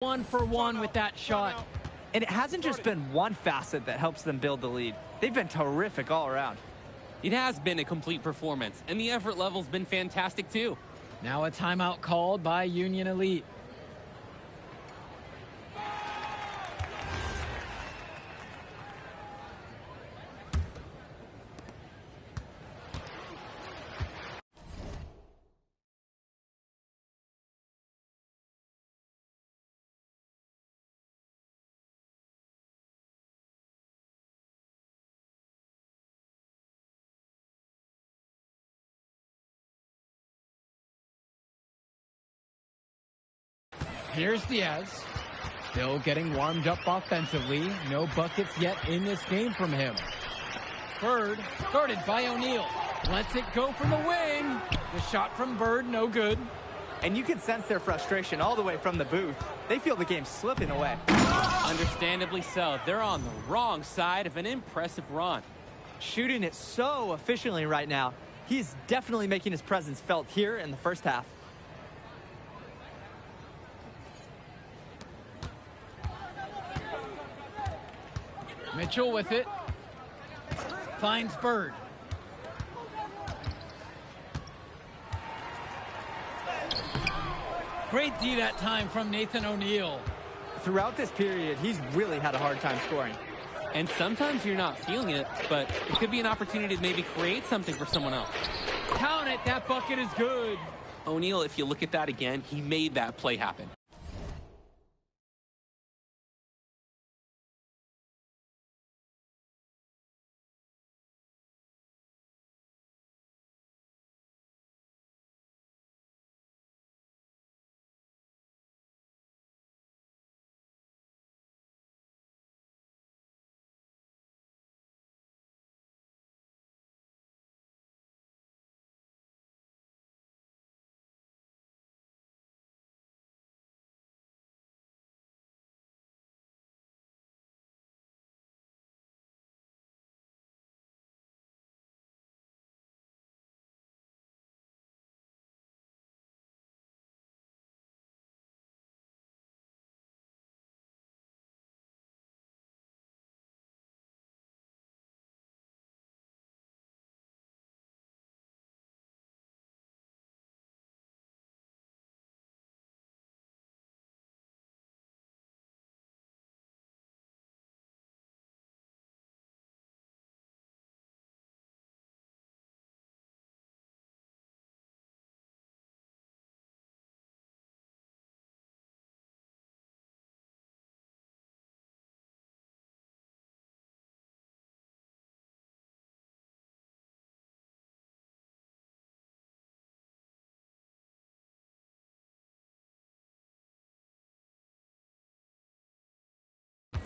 Speaker 4: 1 for 1 with that shot.
Speaker 6: And it hasn't just been one facet that helps them build the lead. They've been terrific all around.
Speaker 5: It has been a complete performance, and the effort level's been fantastic too.
Speaker 4: Now a timeout called by Union Elite. Here's Diaz, still getting warmed up offensively. No buckets yet in this game from him. Bird, guarded by O'Neal. Lets it go from the wing. The shot from Bird, no good.
Speaker 6: And you can sense their frustration all the way from the booth. They feel the game slipping away.
Speaker 5: Understandably so. They're on the wrong side of an impressive run.
Speaker 6: Shooting it so efficiently right now. He's definitely making his presence felt here in the first half.
Speaker 4: Mitchell with it. Finds Bird. Great D that time from Nathan O'Neal.
Speaker 6: Throughout this period, he's really had a hard time scoring.
Speaker 5: And sometimes you're not feeling it, but it could be an opportunity to maybe create something for someone else.
Speaker 4: Count it, that bucket is good.
Speaker 5: O'Neal, if you look at that again, he made that play happen.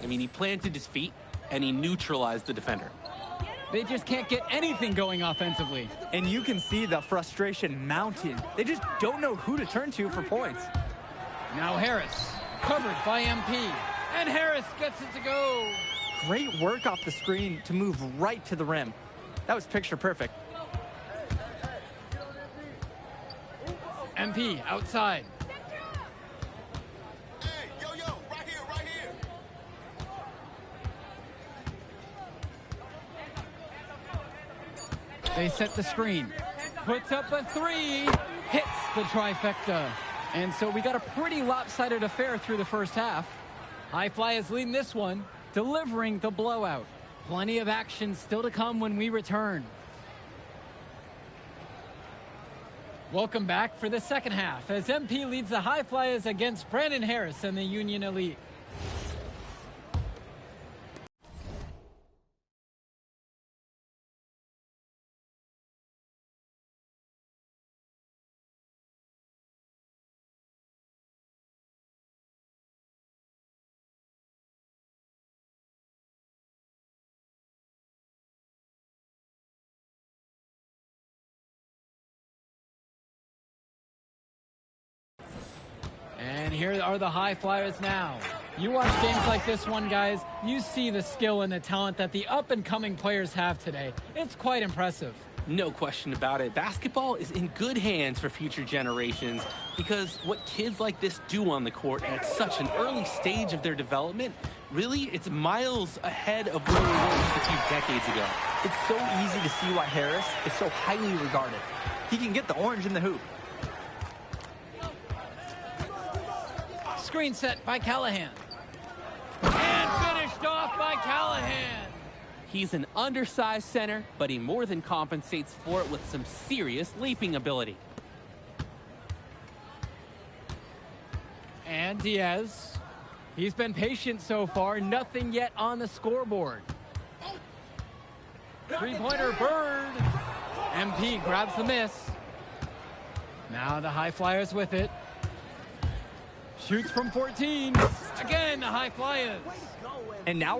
Speaker 5: I mean, he planted his feet, and he neutralized the defender.
Speaker 4: They just can't get anything going offensively.
Speaker 6: And you can see the frustration mounting. They just don't know who to turn to for points.
Speaker 4: Now Harris, covered by MP. And Harris gets it to go.
Speaker 6: Great work off the screen to move right to the rim. That was picture perfect.
Speaker 4: MP outside. They set the screen. Puts up a three. Hits the trifecta. And so we got a pretty lopsided affair through the first half. High Fly is leading this one, delivering the blowout. Plenty of action still to come when we return. Welcome back for the second half as MP leads the High Flyers against Brandon Harris and the Union Elite. And here are the High Flyers now. You watch games like this one, guys, you see the skill and the talent that the up-and-coming players have today. It's quite impressive.
Speaker 5: No question about it. Basketball is in good hands for future generations because what kids like this do on the court at such an early stage of their development, really, it's miles ahead of where we were just a few decades ago.
Speaker 6: It's so easy to see why Harris is so highly regarded. He can get the orange in the hoop.
Speaker 4: Screen set by Callahan. And finished off by Callahan.
Speaker 5: He's an undersized center, but he more than compensates for it with some serious leaping ability.
Speaker 4: And Diaz. He's been patient so far. Nothing yet on the scoreboard. Three-pointer Bird. MP grabs the miss. Now the High Flyers with it. Shoots from 14. Again, the High Flyers.
Speaker 6: And now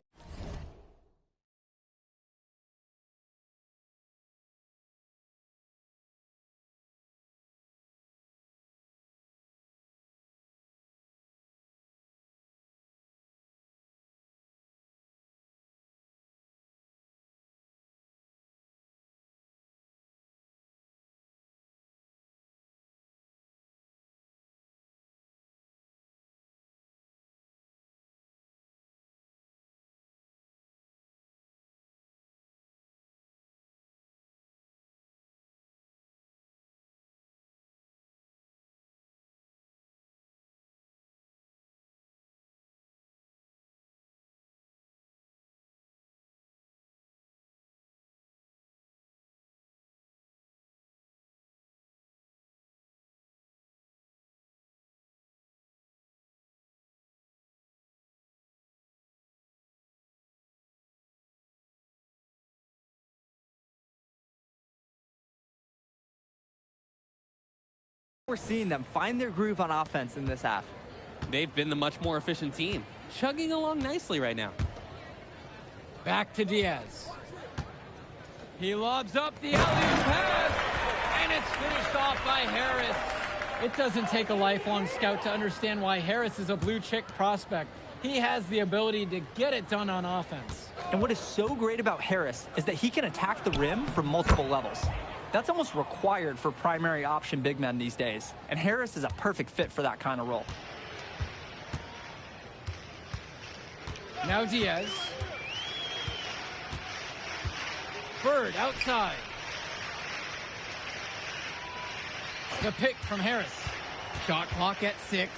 Speaker 6: we're seeing them find their groove on offense in this half.
Speaker 5: They've been the much more efficient team, chugging along nicely right now.
Speaker 4: Back to Diaz. He lobs up the alley-oop pass, and it's finished off by Harris. It doesn't take a lifelong scout to understand why Harris is a blue-chip prospect. He has the ability to get it done on offense.
Speaker 6: And what is so great about Harris is that he can attack the rim from multiple levels. That's almost required for primary option big men these days. And Harris is a perfect fit for that kind of role.
Speaker 4: Now Diaz. Bird outside. The pick from Harris. Shot clock at 6.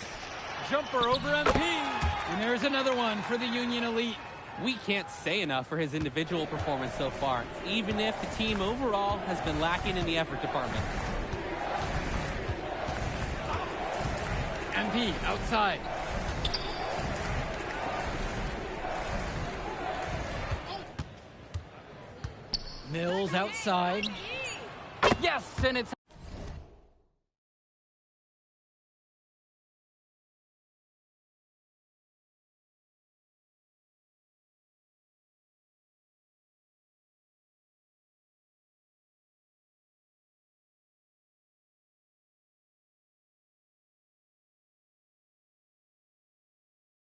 Speaker 4: Jumper over MP. And there's another one for the Union Elite.
Speaker 5: We can't say enough for his individual performance so far, even if the team overall has been lacking in the effort department.
Speaker 4: MP outside. Mills outside. Yes, and it's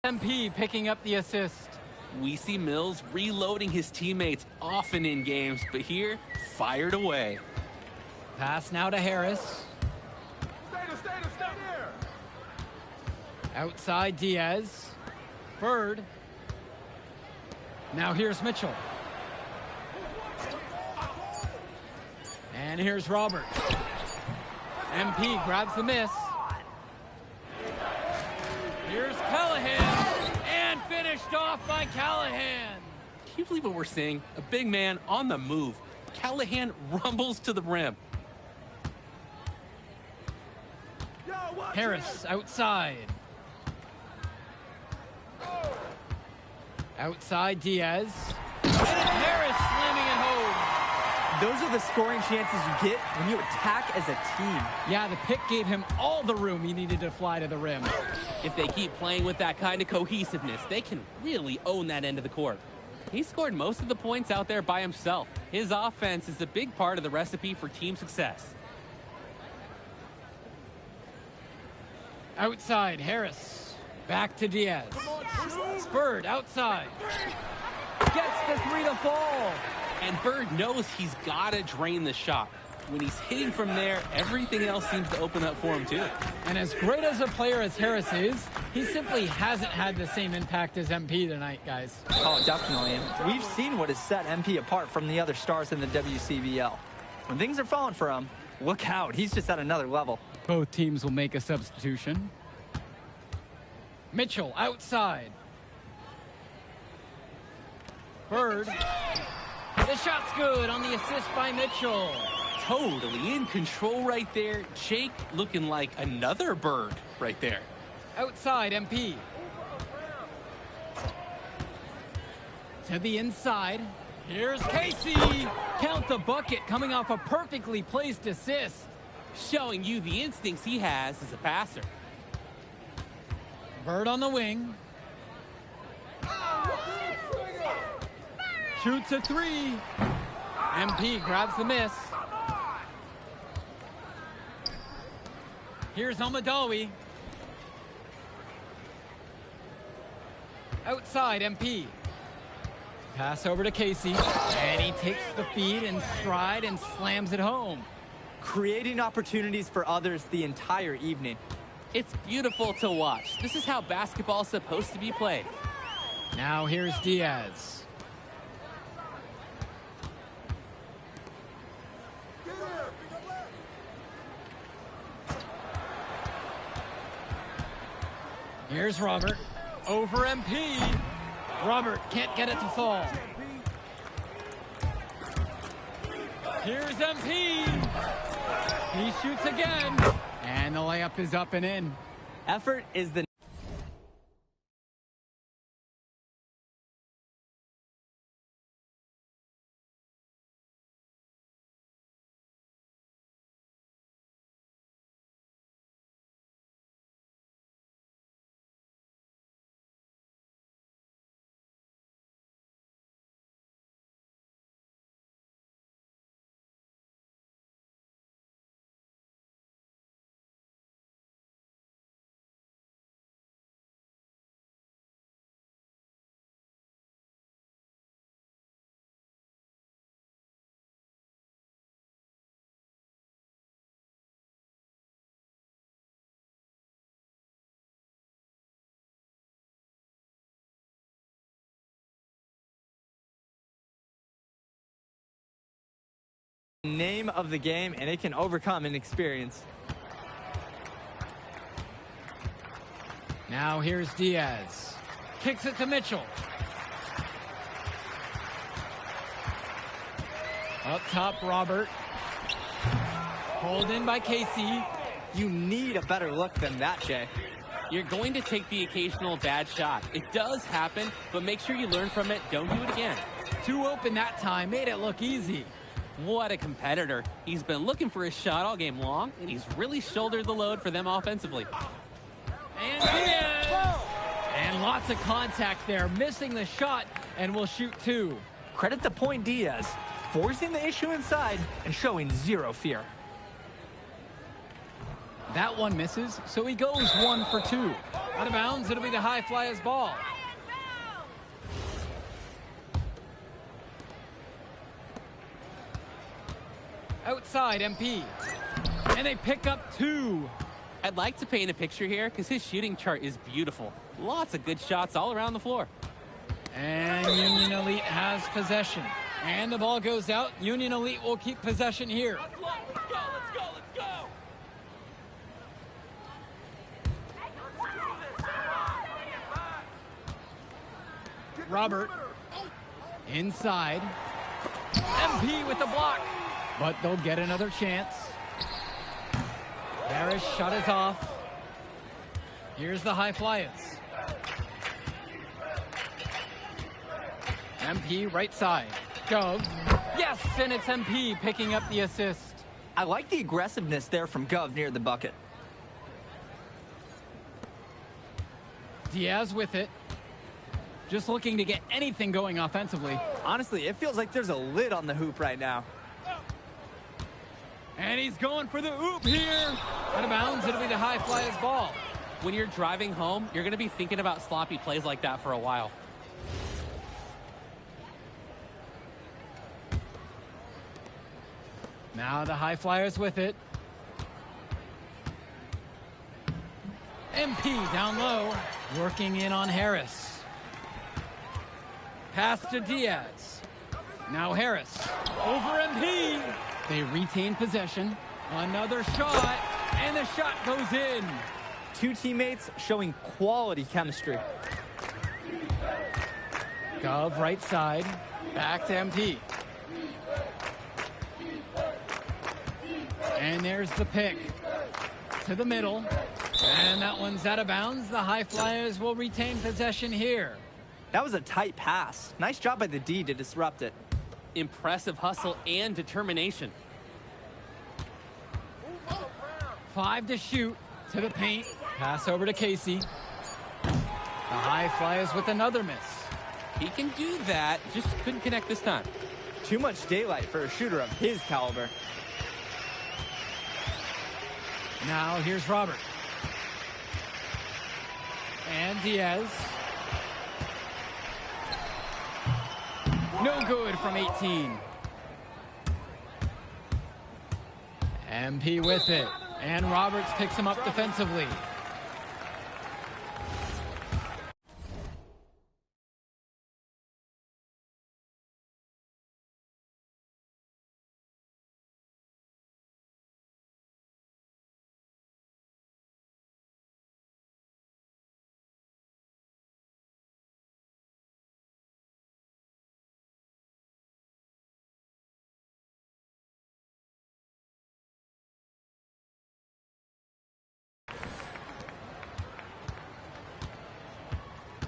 Speaker 4: MP picking up the assist.
Speaker 5: We see Mills reloading his teammates often in games, but here, fired away.
Speaker 4: Pass now to Harris. Outside Diaz. Bird. Now here's Mitchell. And here's Robert. MP grabs the miss. Here's Callahan, and finished off by Callahan.
Speaker 5: Can you believe what we're seeing? A big man on the move. Callahan rumbles to the rim.
Speaker 4: Harris outside. Outside Diaz. And it's Harris slamming it home.
Speaker 6: Those are the scoring chances you get when you attack as a team.
Speaker 4: Yeah, the pick gave him all the room he needed to fly to the rim.
Speaker 5: If they keep playing with that kind of cohesiveness, they can really own that end of the court. He scored most of the points out there by himself. His offense is a big part of the recipe for team success.
Speaker 4: Outside, Harris. Back to Diaz. Bird outside. Gets the 3 to fall.
Speaker 5: And Bird knows he's got to drain the shot. When he's hitting from there, everything else seems to open up for him too.
Speaker 4: And as great as a player as Harris is, he simply hasn't had the same impact as MP tonight, guys.
Speaker 6: Oh, definitely. And we've seen what has set MP apart from the other stars in the WCBL. When things are falling for him, look out. He's just at another level.
Speaker 4: Both teams will make a substitution. Mitchell outside. Bird. The shot's good on the assist by Mitchell.
Speaker 5: Totally in control right there. Jake looking like another Bird right there.
Speaker 4: Outside, MP. To the inside. Here's Casey. Count the bucket coming off a perfectly placed assist.
Speaker 5: Showing you the instincts he has as a passer.
Speaker 4: Bird on the wing. Shoots a three. MP grabs the miss. Here's Almadawi. Outside, MP. Pass over to Casey. And he takes the feed and stride and slams it home.
Speaker 6: Creating opportunities for others the entire evening.
Speaker 5: It's beautiful to watch. This is how basketball's supposed to be played.
Speaker 4: Now here's Diaz. Here's Robert. Over MP. Robert can't get it to fall. Here's MP. He shoots again. And the layup is up and in.
Speaker 6: Effort is the name of the game, and it can overcome inexperience.
Speaker 4: Now here's Diaz. Kicks it to Mitchell. Up top, Robert. Pulled in by Casey.
Speaker 6: You need a better look than that, Jay.
Speaker 5: You're going to take the occasional bad shot. It does happen, but make sure you learn from it. Don't do it again.
Speaker 4: Too open that time, made it look easy.
Speaker 5: What a competitor. He's been looking for his shot all game long, and he's really shouldered the load for them offensively.
Speaker 4: And Diaz! And lots of contact there, missing the shot, and will shoot two.
Speaker 6: Credit to Point Diaz, forcing the issue inside and showing zero fear.
Speaker 4: That one misses, so he goes 1 for 2. Out of bounds, it'll be the high flyer's ball. Outside, MP. And they pick up 2.
Speaker 5: I'd like to paint a picture here because his shooting chart is beautiful. Lots of good shots all around the floor.
Speaker 4: And Union Elite has possession. And the ball goes out. Union Elite will keep possession here.
Speaker 5: Let's go, let's go.
Speaker 4: Robert. Inside. MP with the block. But they'll get another chance. Harris shot is off. Here's the high flyers. MP right side. Gov. Yes, and it's MP picking up the assist.
Speaker 6: I like the aggressiveness there from Gov near the bucket.
Speaker 4: Diaz with it. Just looking to get anything going offensively.
Speaker 6: Honestly, it feels like there's a lid on the hoop right now.
Speaker 4: And he's going for the oop here. Out of bounds, it'll be the high flyer's ball.
Speaker 5: When you're driving home, you're going to be thinking about sloppy plays like that for a while.
Speaker 4: Now the High Flyers with it. MP down low, working in on Harris. Pass to Diaz. Now Harris over MP. They retain possession. Another shot, and the shot goes in.
Speaker 6: Two teammates showing quality chemistry.
Speaker 4: Gov right side, back to MP. And there's the pick to the middle. And that one's out of bounds. The High Flyers will retain possession here.
Speaker 6: That was a tight pass. Nice job by the D to disrupt it.
Speaker 5: Impressive hustle and determination.
Speaker 4: 5 to shoot, to the paint. Pass over to Casey. The High Flyers with another miss.
Speaker 5: He can do that, just couldn't connect this time.
Speaker 6: Too much daylight for a shooter of his caliber.
Speaker 4: Now here's Robert. And Diaz. No good from 18. MP with it. And Roberts picks him up defensively.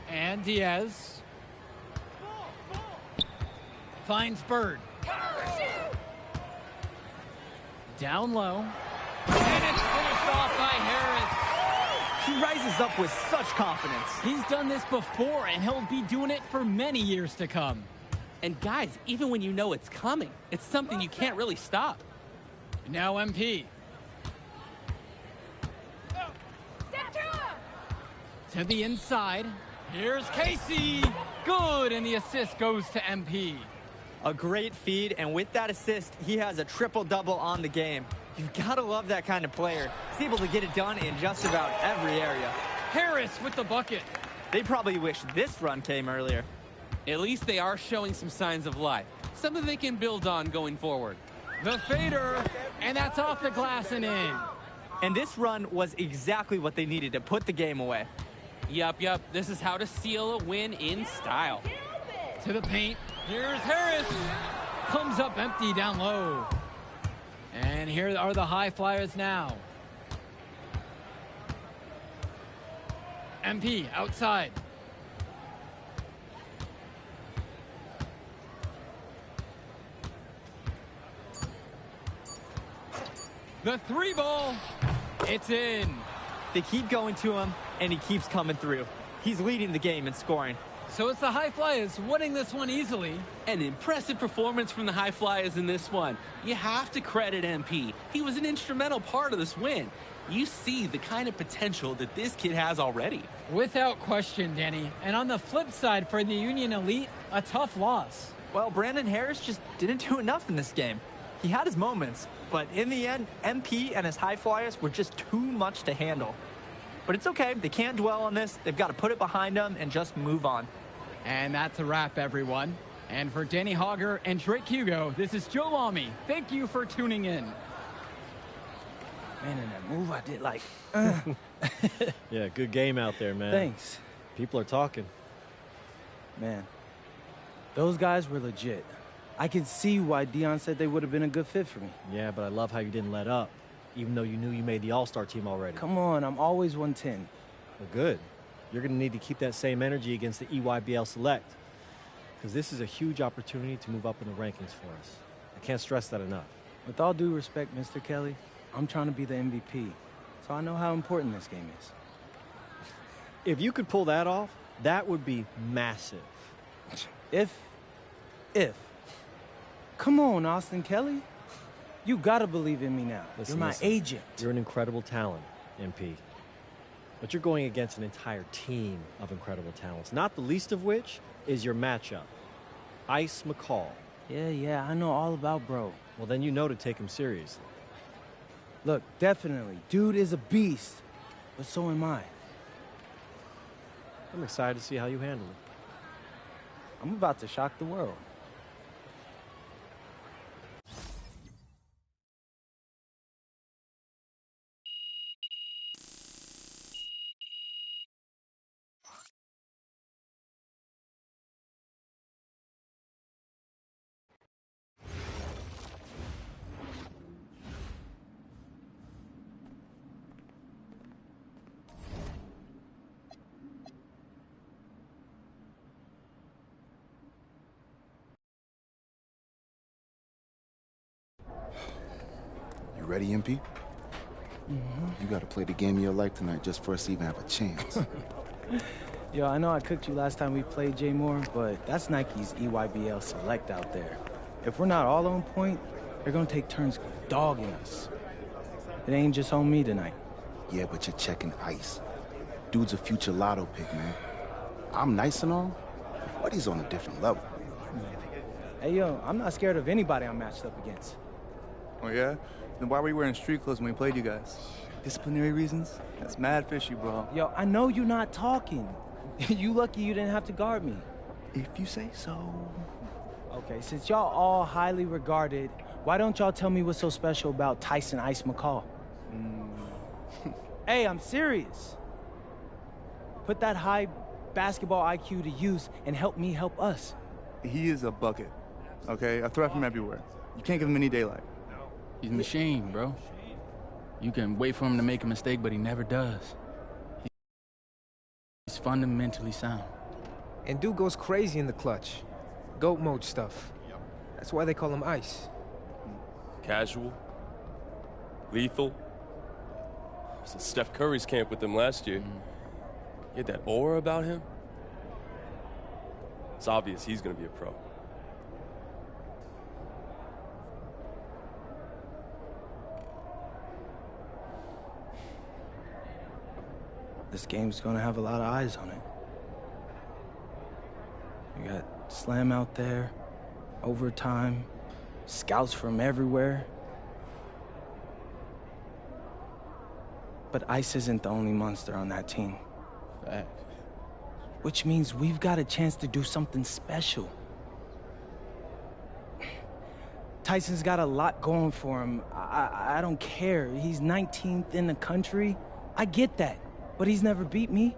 Speaker 4: And Diaz finds Bird. Down low. And it's finished off by Harris.
Speaker 6: He rises up with such confidence.
Speaker 4: He's done this before, and he'll be doing it for many years to come.
Speaker 5: And guys, even when you know it's coming, it's something you can't really stop.
Speaker 4: Now MP. To the inside. Here's Casey. Good, and the assist goes to MP.
Speaker 6: A great feed, and with that assist, he has a triple-double on the game. You've got to love that kind of player. He's able to get it done in just about every area.
Speaker 4: Harris with the bucket.
Speaker 6: They probably wish this run came earlier.
Speaker 5: At least they are showing some signs of life, something they can build on going forward.
Speaker 4: The fader, and that's off the glass and in.
Speaker 6: And this run was exactly what they needed to put the game away.
Speaker 5: Yup. This is how to seal a win in style.
Speaker 4: To the paint. Here's Harris. Comes up empty down low. And here are the High Flyers now. MP outside. The 3 ball. It's in.
Speaker 6: They keep going to him, and he keeps coming through. He's leading the game in scoring.
Speaker 4: So it's the High Flyers winning this one easily.
Speaker 5: An impressive performance from the High Flyers in this one. You have to credit MP. He was an instrumental part of this win. You see the kind of potential that this kid has already.
Speaker 4: Without question, Danny. And on the flip side for the Union Elite, a tough loss.
Speaker 6: Well, Brandon Harris just didn't do enough in this game. He had his moments, but in the end, MP and his High Flyers were just too much to handle. But it's okay. They can't dwell on this. They've got to put it behind them and just move on.
Speaker 4: And that's a wrap, everyone. And for Danny Hogger and Drake Hugo, this is Joe Lamy. Thank you for tuning in.
Speaker 3: Man, in that move I did like,
Speaker 2: Yeah, good game out there, man.
Speaker 3: Thanks.
Speaker 2: People are talking.
Speaker 3: Man, those guys were legit. I can see why Dion said they would have been a good fit for me.
Speaker 2: Yeah, but I love how you didn't let up, even though you knew you made the All-Star team already.
Speaker 3: Come on, I'm always 110.
Speaker 2: Well, good. You're going to need to keep that same energy against the EYBL Select, because this is a huge opportunity to move up in the rankings for us. I can't stress that enough.
Speaker 3: With all due respect, Mr. Kelly, I'm trying to be the MVP, so I know how important this game is.
Speaker 2: If you could pull that off, that would be massive.
Speaker 3: If. Come on, Austin Kelly. You gotta believe in me now.
Speaker 2: Listen,
Speaker 3: You're my agent.
Speaker 2: You're an incredible talent, MP. But you're going against an entire team of incredible talents, not the least of which is your matchup, Ice McCall.
Speaker 3: Yeah, I know all about bro.
Speaker 2: Well, then you know to take him seriously.
Speaker 3: Look, definitely, dude is a beast, but so am I.
Speaker 2: I'm excited to see how you handle it.
Speaker 3: I'm about to shock the world.
Speaker 8: You ready, MP? You gotta play the game of your life tonight just for us to even have a chance.
Speaker 3: Yo, I know I cooked you last time we played Jay Moore, but that's Nike's EYBL Select out there. If we're not all on point, they're gonna take turns dogging us. It ain't just on me tonight.
Speaker 8: Yeah, but you're checking ice. Dude's a future lotto pick, man. I'm nice and all, but he's on a different level.
Speaker 3: Hey, yo, I'm not scared of anybody I'm matched up against.
Speaker 9: Oh, yeah? Then why were you wearing street clothes when we played you guys? Disciplinary reasons? That's mad fishy, bro.
Speaker 3: Yo, I know you're not talking. You lucky you didn't have to guard me.
Speaker 9: If you say so.
Speaker 3: Okay, since y'all all highly regarded, why don't y'all tell me what's so special about Tyson Ice McCall? Hey, I'm serious. Put that high basketball IQ to use and help me help us.
Speaker 9: He is a bucket, okay? A threat from everywhere. You can't give him any daylight.
Speaker 7: He's a machine, bro. You can wait for him to make a mistake, but he never does. He's fundamentally sound.
Speaker 10: And dude goes crazy in the clutch. GOAT mode stuff. That's why they call him Ice.
Speaker 1: Casual. Lethal. I was at Steph Curry's camp with him last year. He had that aura about him. It's obvious he's going to be a pro.
Speaker 3: This game's gonna have a lot of eyes on it. You got Slam out there, overtime, scouts from everywhere. But Ice isn't the only monster on that team.
Speaker 7: Fact.
Speaker 3: Which means we've got a chance to do something special. Tyson's got a lot going for him. I don't care. He's 19th in the country. I get that. But he's never beat me.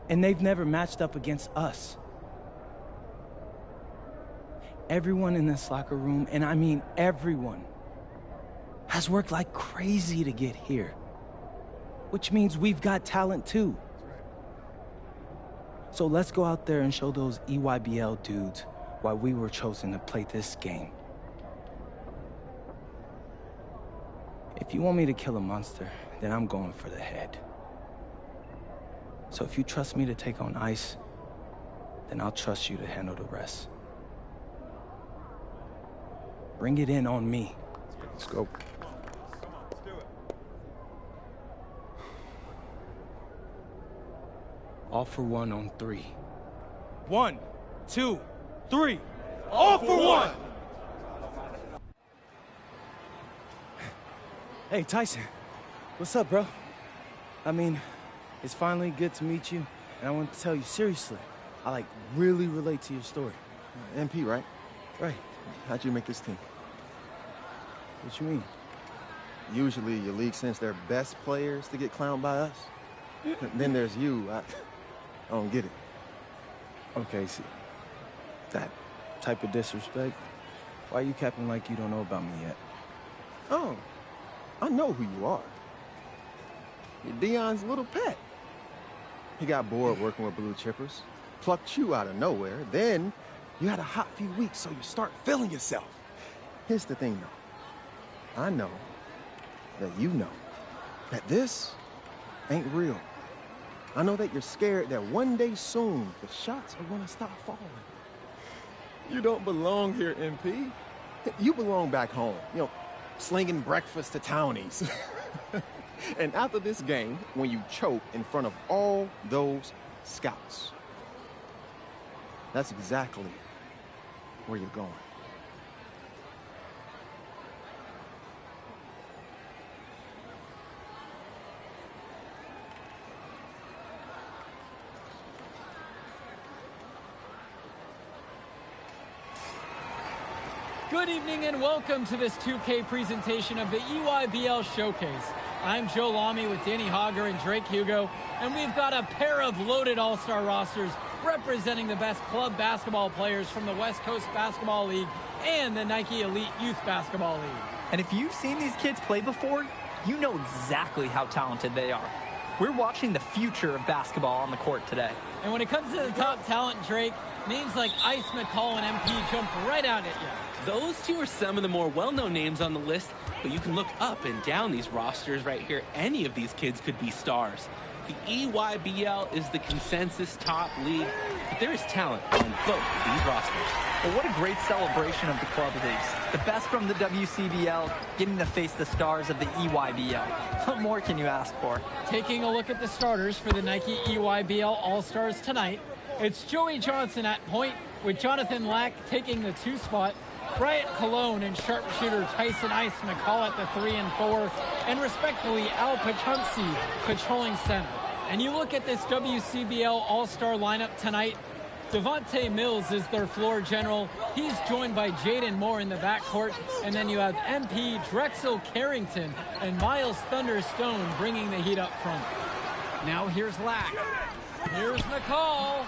Speaker 3: And they've never matched up against us. Everyone in this locker room, and I mean everyone, has worked like crazy to get here. Which means we've got talent too. So let's go out there and show those EYBL dudes why we were chosen to play this game. If you want me to kill a monster, then I'm going for the head. So if you trust me to take on Ice, then I'll trust you to handle the rest. Bring it in on me.
Speaker 8: Let's go.
Speaker 3: All for one on 3. 1, 2, 3. All for one! Hey, Tyson. What's up, bro? I mean, it's finally good to meet you, and I want to tell you seriously, I really relate to your story.
Speaker 8: MP, right?
Speaker 3: Right.
Speaker 8: How'd you make this team?
Speaker 3: What you mean?
Speaker 8: Usually your league sends their best players to get clowned by us. Then there's you. I don't get it.
Speaker 3: Okay, see, that type of disrespect, why you capping like you don't know about me yet?
Speaker 8: Oh, I know who you are. You're Dion's little pet. He got bored working with blue chippers, plucked you out of nowhere, then you had a hot few weeks, so you start feeling yourself. Here's the thing, though. I know that you know that this ain't real. I know that you're scared that one day soon, the shots are gonna stop falling. You don't belong here, MP. You belong back home, you know, slinging breakfast to townies. And after this game, when you choke in front of all those scouts, that's exactly where you're going.
Speaker 4: Good evening and welcome to this 2K presentation of the EYBL Showcase. I'm Joe Lamy with Danny Hogger and Drake Hugo, and we've got a pair of loaded all-star rosters representing the best club basketball players from the West Coast Basketball League and the Nike Elite Youth Basketball League.
Speaker 6: And if you've seen these kids play before, you know exactly how talented they are. We're watching the future of basketball on the court today.
Speaker 4: And when it comes to the top talent, Drake, names like Ice McCall and MP jump right out at you.
Speaker 5: Those two are some of the more well-known names on the list, but you can look up and down these rosters right here. Any of these kids could be stars. The EYBL is the consensus top league, but there is talent on both of these rosters.
Speaker 6: Well, what a great celebration of the club leagues. The best from the WCBL getting to face the stars of the EYBL. What more can you ask for?
Speaker 4: Taking a look at the starters for the Nike EYBL All-Stars tonight, it's Joey Johnson at point with Jonathan Lack taking the 2 spot, Bryant Cologne and sharpshooter Tyson Ice McCall at the 3 and 4, and respectively Al Pachunsi patrolling center. And you look at this WCBL All-Star lineup tonight, Devontae Mills is their floor general. He's joined by Jaden Moore in the backcourt. And then you have MP, Drexel Carrington, and Miles Thunderstone bringing the heat up front. Now here's Lack. Here's McCall.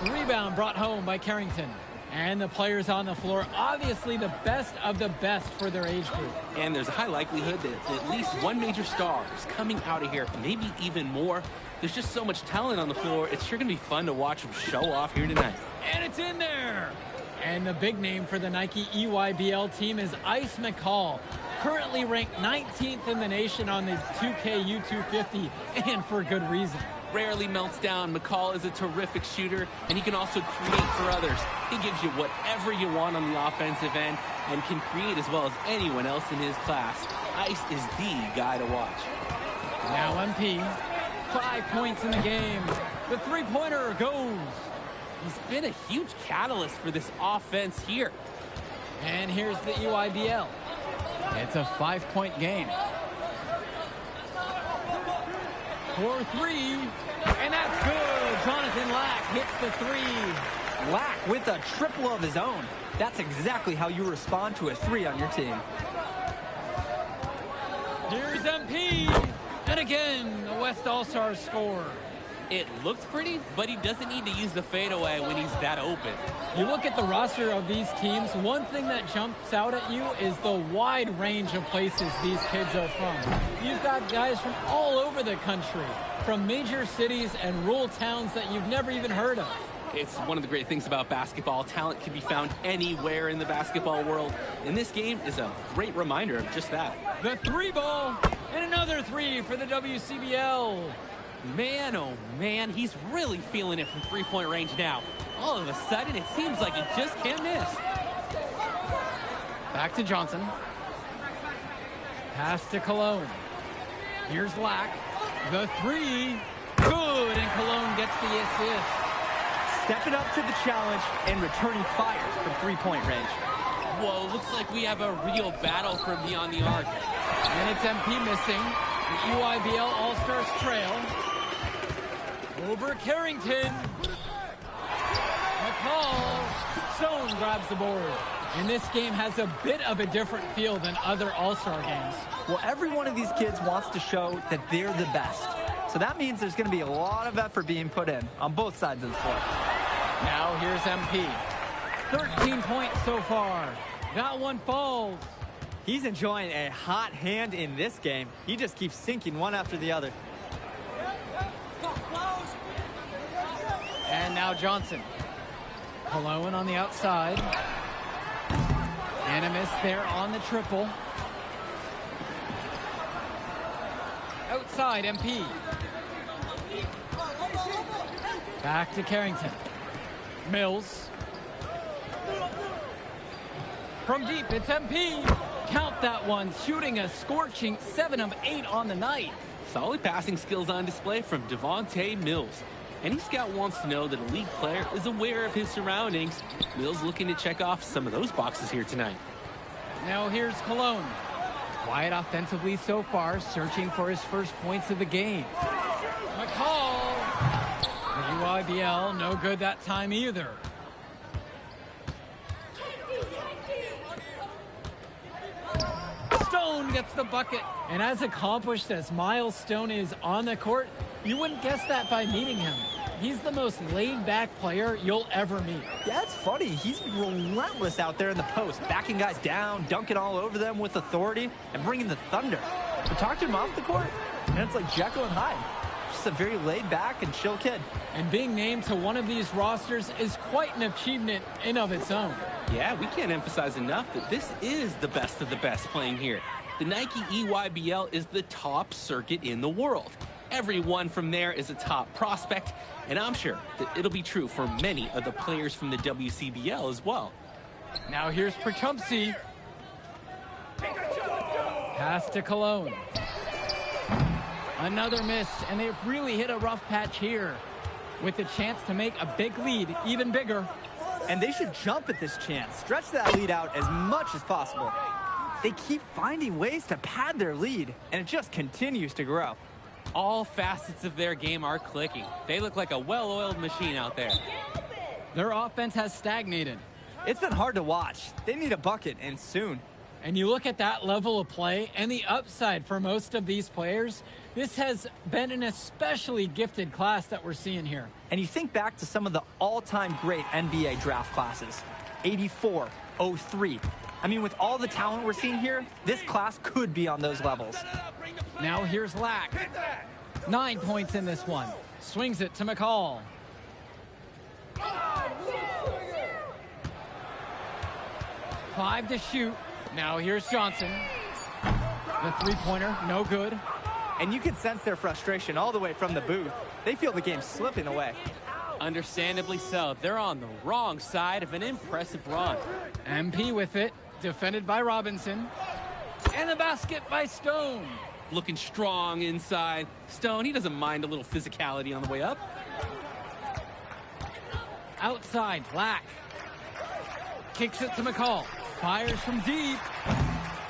Speaker 4: Rebound brought home by Carrington. And the players on the floor, obviously the best of the best for their age group.
Speaker 5: And there's a high likelihood that at least one major star is coming out of here, maybe even more. There's just so much talent on the floor. It's sure going to be fun to watch them show off here tonight.
Speaker 4: And it's in there. And the big name for the Nike EYBL team is Ice McCall, currently ranked 19th in the nation on the 2K U250, and for good reason.
Speaker 5: Rarely melts down. McCall is a terrific shooter, and he can also create for others. He gives you whatever you want on the offensive end and can create as well as anyone else in his class. Ice is the guy to watch.
Speaker 4: Now MP, 5 points in the game. The three-pointer goes.
Speaker 5: He's been a huge catalyst for this offense here.
Speaker 4: And here's the EYBL.
Speaker 7: It's a 5-point game.
Speaker 4: 4-3, and that's good. Jonathan Lack hits the 3.
Speaker 6: Lack with a triple of his own. That's exactly how you respond to a 3 on your team.
Speaker 4: Here's MP, and again, the West All-Stars score.
Speaker 5: It looks pretty, but he doesn't need to use the fadeaway when he's that open.
Speaker 4: You look at the roster of these teams, one thing that jumps out at you is the wide range of places these kids are from. You've got guys from all over the country, from major cities and rural towns that you've never even heard of.
Speaker 5: It's one of the great things about basketball. Talent can be found anywhere in the basketball world, and this game is a great reminder of just that.
Speaker 4: The 3 ball, and another 3 for the WCBL.
Speaker 5: Man, oh man, he's really feeling it from three-point range now. All of a sudden, it seems like he just can't miss.
Speaker 4: Back to Johnson. Pass to Cologne. Here's Lack. The 3. Good, and Cologne gets the assist.
Speaker 6: Stepping up to the challenge and returning fire from three-point range.
Speaker 5: Whoa, looks like we have a real battle for beyond the arc.
Speaker 4: And it's MP missing. The EYBL All-Stars trail. Over Carrington. McCall. Stone grabs the board. And this game has a bit of a different feel than other All-Star games.
Speaker 6: Well, every one of these kids wants to show that they're the best. So that means there's going to be a lot of effort being put in on both sides of the floor.
Speaker 4: Now here's MP. 13 points so far. That one falls.
Speaker 11: He's enjoying a hot hand in this game. He just keeps sinking one after the other.
Speaker 4: And now Johnson. Cologne on the outside. Animus there on the triple. Outside MP. Back to Carrington. Mills. From deep, it's MP. Count that one, shooting a scorching 7 of 8 on the night.
Speaker 5: Solid passing skills on display from Devontae Mills. Any scout wants to know that a league player is aware of his surroundings. Mills looking to check off some of those boxes here tonight.
Speaker 4: Now here's Cologne. Quiet offensively so far, searching for his first points of the game. McCall. The UIBL, no good that time either. Stone gets the bucket. And as accomplished as Miles Stone is on the court, you wouldn't guess that by meeting him. He's the most laid-back player you'll ever meet.
Speaker 6: Yeah, it's funny. He's relentless out there in the post, backing guys down, dunking all over them with authority, and bringing the thunder. But talk to him off the court, and it's like Jekyll and Hyde. Just a very laid-back and chill kid.
Speaker 4: And being named to one of these rosters is quite an achievement in of its own.
Speaker 5: Yeah, we can't emphasize enough that this is the best of the best playing here. The Nike EYBL is the top circuit in the world. Everyone from there is a top prospect, and I'm sure that it'll be true for many of the players from the WCBL as well.
Speaker 4: Now here's Perchumpsey. Pass to Cologne. Another miss, and they've really hit a rough patch here with the chance to make a big lead even bigger.
Speaker 6: And they should jump at this chance, stretch that lead out as much as possible. They keep finding ways to pad their lead, and it just continues to grow.
Speaker 5: All facets of their game are clicking. They look like a well-oiled machine out there.
Speaker 4: Their offense has stagnated.
Speaker 6: It's been hard to watch. They need a bucket, and soon.
Speaker 4: And you look at that level of play and the upside for most of these players, this has been an especially gifted class that we're seeing here.
Speaker 6: And you think back to some of the all-time great NBA draft classes. 84, 03. I mean, with all the talent we're seeing here, this class could be on those levels.
Speaker 4: Now here's Lack. 9 points in this one. Swings it to McCall. Five to shoot. Now here's Johnson. The three-pointer, no good.
Speaker 6: And you can sense their frustration all the way from the booth. They feel the game slipping away.
Speaker 5: Understandably so. They're on the wrong side of an impressive run.
Speaker 4: MP with it, defended by Robinson. And the basket by Stone.
Speaker 5: Looking strong inside. Stone, he doesn't mind a little physicality on the way up.
Speaker 4: Outside, Lack. Kicks it to McCall. Fires from deep.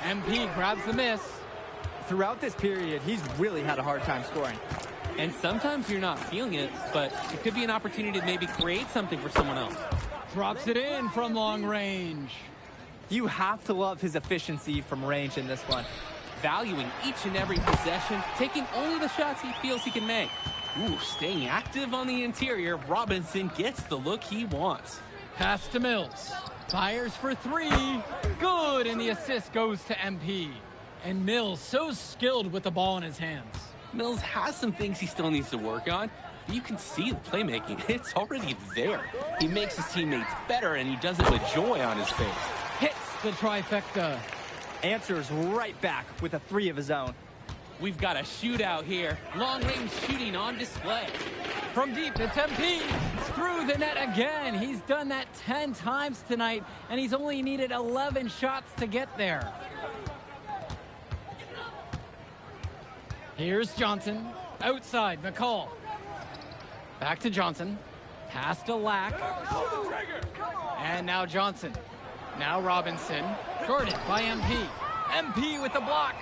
Speaker 4: MP grabs the miss.
Speaker 6: Throughout this period, he's really had a hard time scoring.
Speaker 5: And sometimes you're not feeling it, but it could be an opportunity to maybe create something for someone else.
Speaker 4: Drops it in from long range.
Speaker 6: You have to love his efficiency from range in this one.
Speaker 5: Valuing each and every possession, taking only the shots he feels he can make. Ooh, staying active on the interior, Robinson gets the look he wants.
Speaker 4: Pass to Mills. Fires for three. Good, and the assist goes to MP. And Mills so skilled with the ball in his hands.
Speaker 5: Mills has some things he still needs to work on. You can see the playmaking. It's already there. He makes his teammates better, and he does it with joy on his face.
Speaker 4: Hits the trifecta.
Speaker 6: Answers right back with a three of his own.
Speaker 5: We've got a shootout here. Long-range shooting on display.
Speaker 4: From deep, it's MP. Through the net again. He's done that 10 times tonight, and he's only needed 11 shots to get there. Here's Johnson. Outside, McCall. Back to Johnson. Pass to Lack. And now Johnson. Now Robinson. Guarded by MP. MP with the block.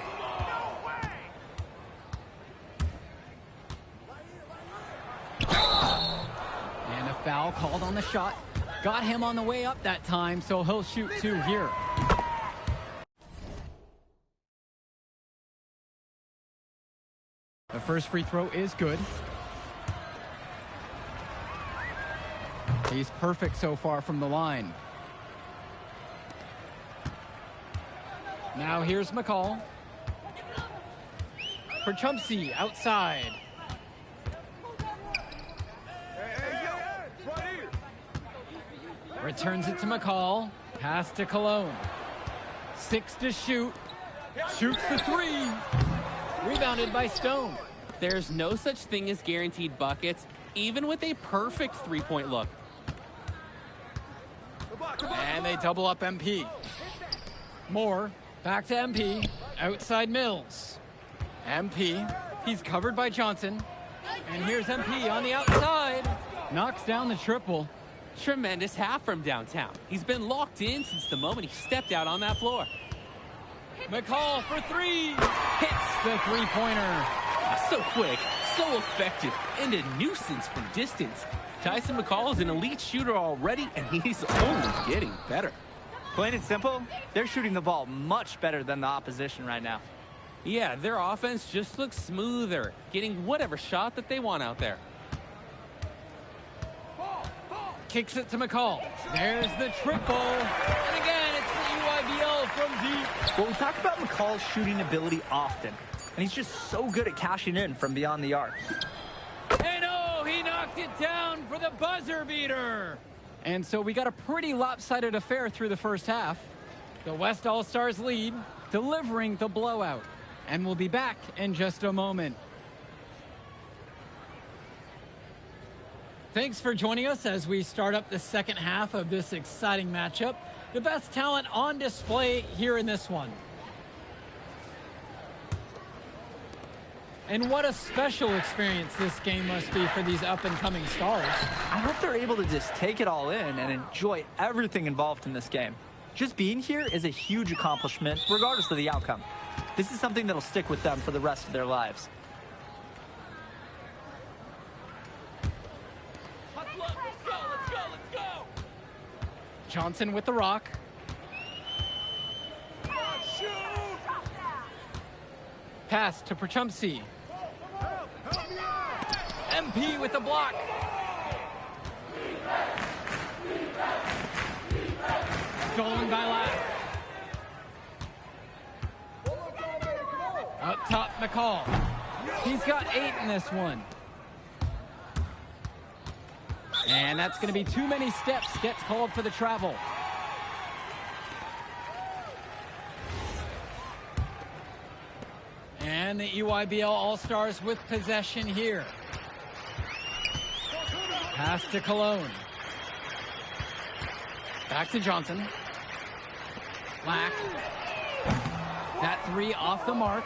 Speaker 4: And a foul called on the shot. Got him on the way up that time, so he'll shoot two here. The first free throw is good. He's perfect so far from the line. Now here's McCall. Perchumpsey outside. Returns it to McCall. Pass to Cologne. 6 to shoot. Shoots the three. Rebounded by Stone.
Speaker 5: There's no such thing as guaranteed buckets, even with a perfect three-point look.
Speaker 4: And they double up MP. Moore, back to MP. Outside Mills. MP, he's covered by Johnson. And here's MP on the outside. Knocks down the triple.
Speaker 5: Tremendous half from downtown. He's been locked in since the moment he stepped out on that floor.
Speaker 4: McCall for three. Hits the three-pointer.
Speaker 5: So quick, so effective, and a nuisance from distance. Tyson McCall is an elite shooter already, and he's only getting better.
Speaker 6: Plain and simple, they're shooting the ball much better than the opposition right now.
Speaker 5: Yeah, their offense just looks smoother, getting whatever shot that they want out there.
Speaker 4: Kicks it to McCall. There's the triple. And again, it's the EYBL from deep.
Speaker 6: Well, we talk about McCall's shooting ability often, and he's just so good at cashing in from beyond the arc.
Speaker 4: And oh, he knocked it down for the buzzer beater. And so we got a pretty lopsided affair through the first half. The West All-Stars lead, delivering the blowout. And we'll be back in just a moment. Thanks for joining us as we start up the second half of this exciting matchup. The best talent on display here in this one. And what a special experience this game must be for these up-and-coming stars.
Speaker 6: I hope they're able to just take it all in and enjoy everything involved in this game. Just being here is a huge accomplishment, regardless of the outcome. This is something that'll stick with them for the rest of their lives.
Speaker 4: Johnson with the rock. Pass to Perchumsey. MP with the block. Stolen by Lack. Up top, McCall. He's got 8 in this one. And that's going to be too many steps. Gets called for the travel. And the EYBL All-Stars with possession here. Pass to Cologne. Back to Johnson. Lack. That 3 off the mark.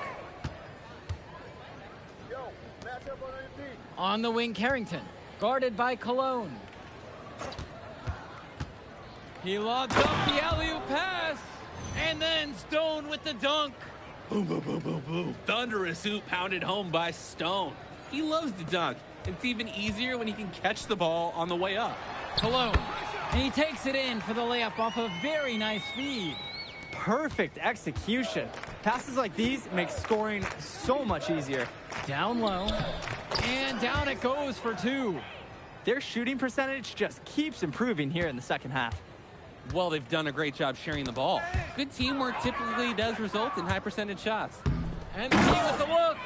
Speaker 4: On the wing, Carrington. Guarded by Cologne. He lobs up the alley-oop pass. And then Stone with the dunk.
Speaker 5: Boom, boom, boom, boom, boom. Thunderous oop pounded home by Stone. He loves to dunk. It's even easier when he can catch the ball on the way up.
Speaker 4: Cologne. And he takes it in for the layup off a very nice feed.
Speaker 6: Perfect execution. Passes like these make scoring so much easier.
Speaker 4: Down low. And down it goes for 2.
Speaker 6: Their shooting percentage just keeps improving here in the second half.
Speaker 5: Well, they've done a great job sharing the ball. Good teamwork typically does result in high percentage shots.
Speaker 4: And he with the look.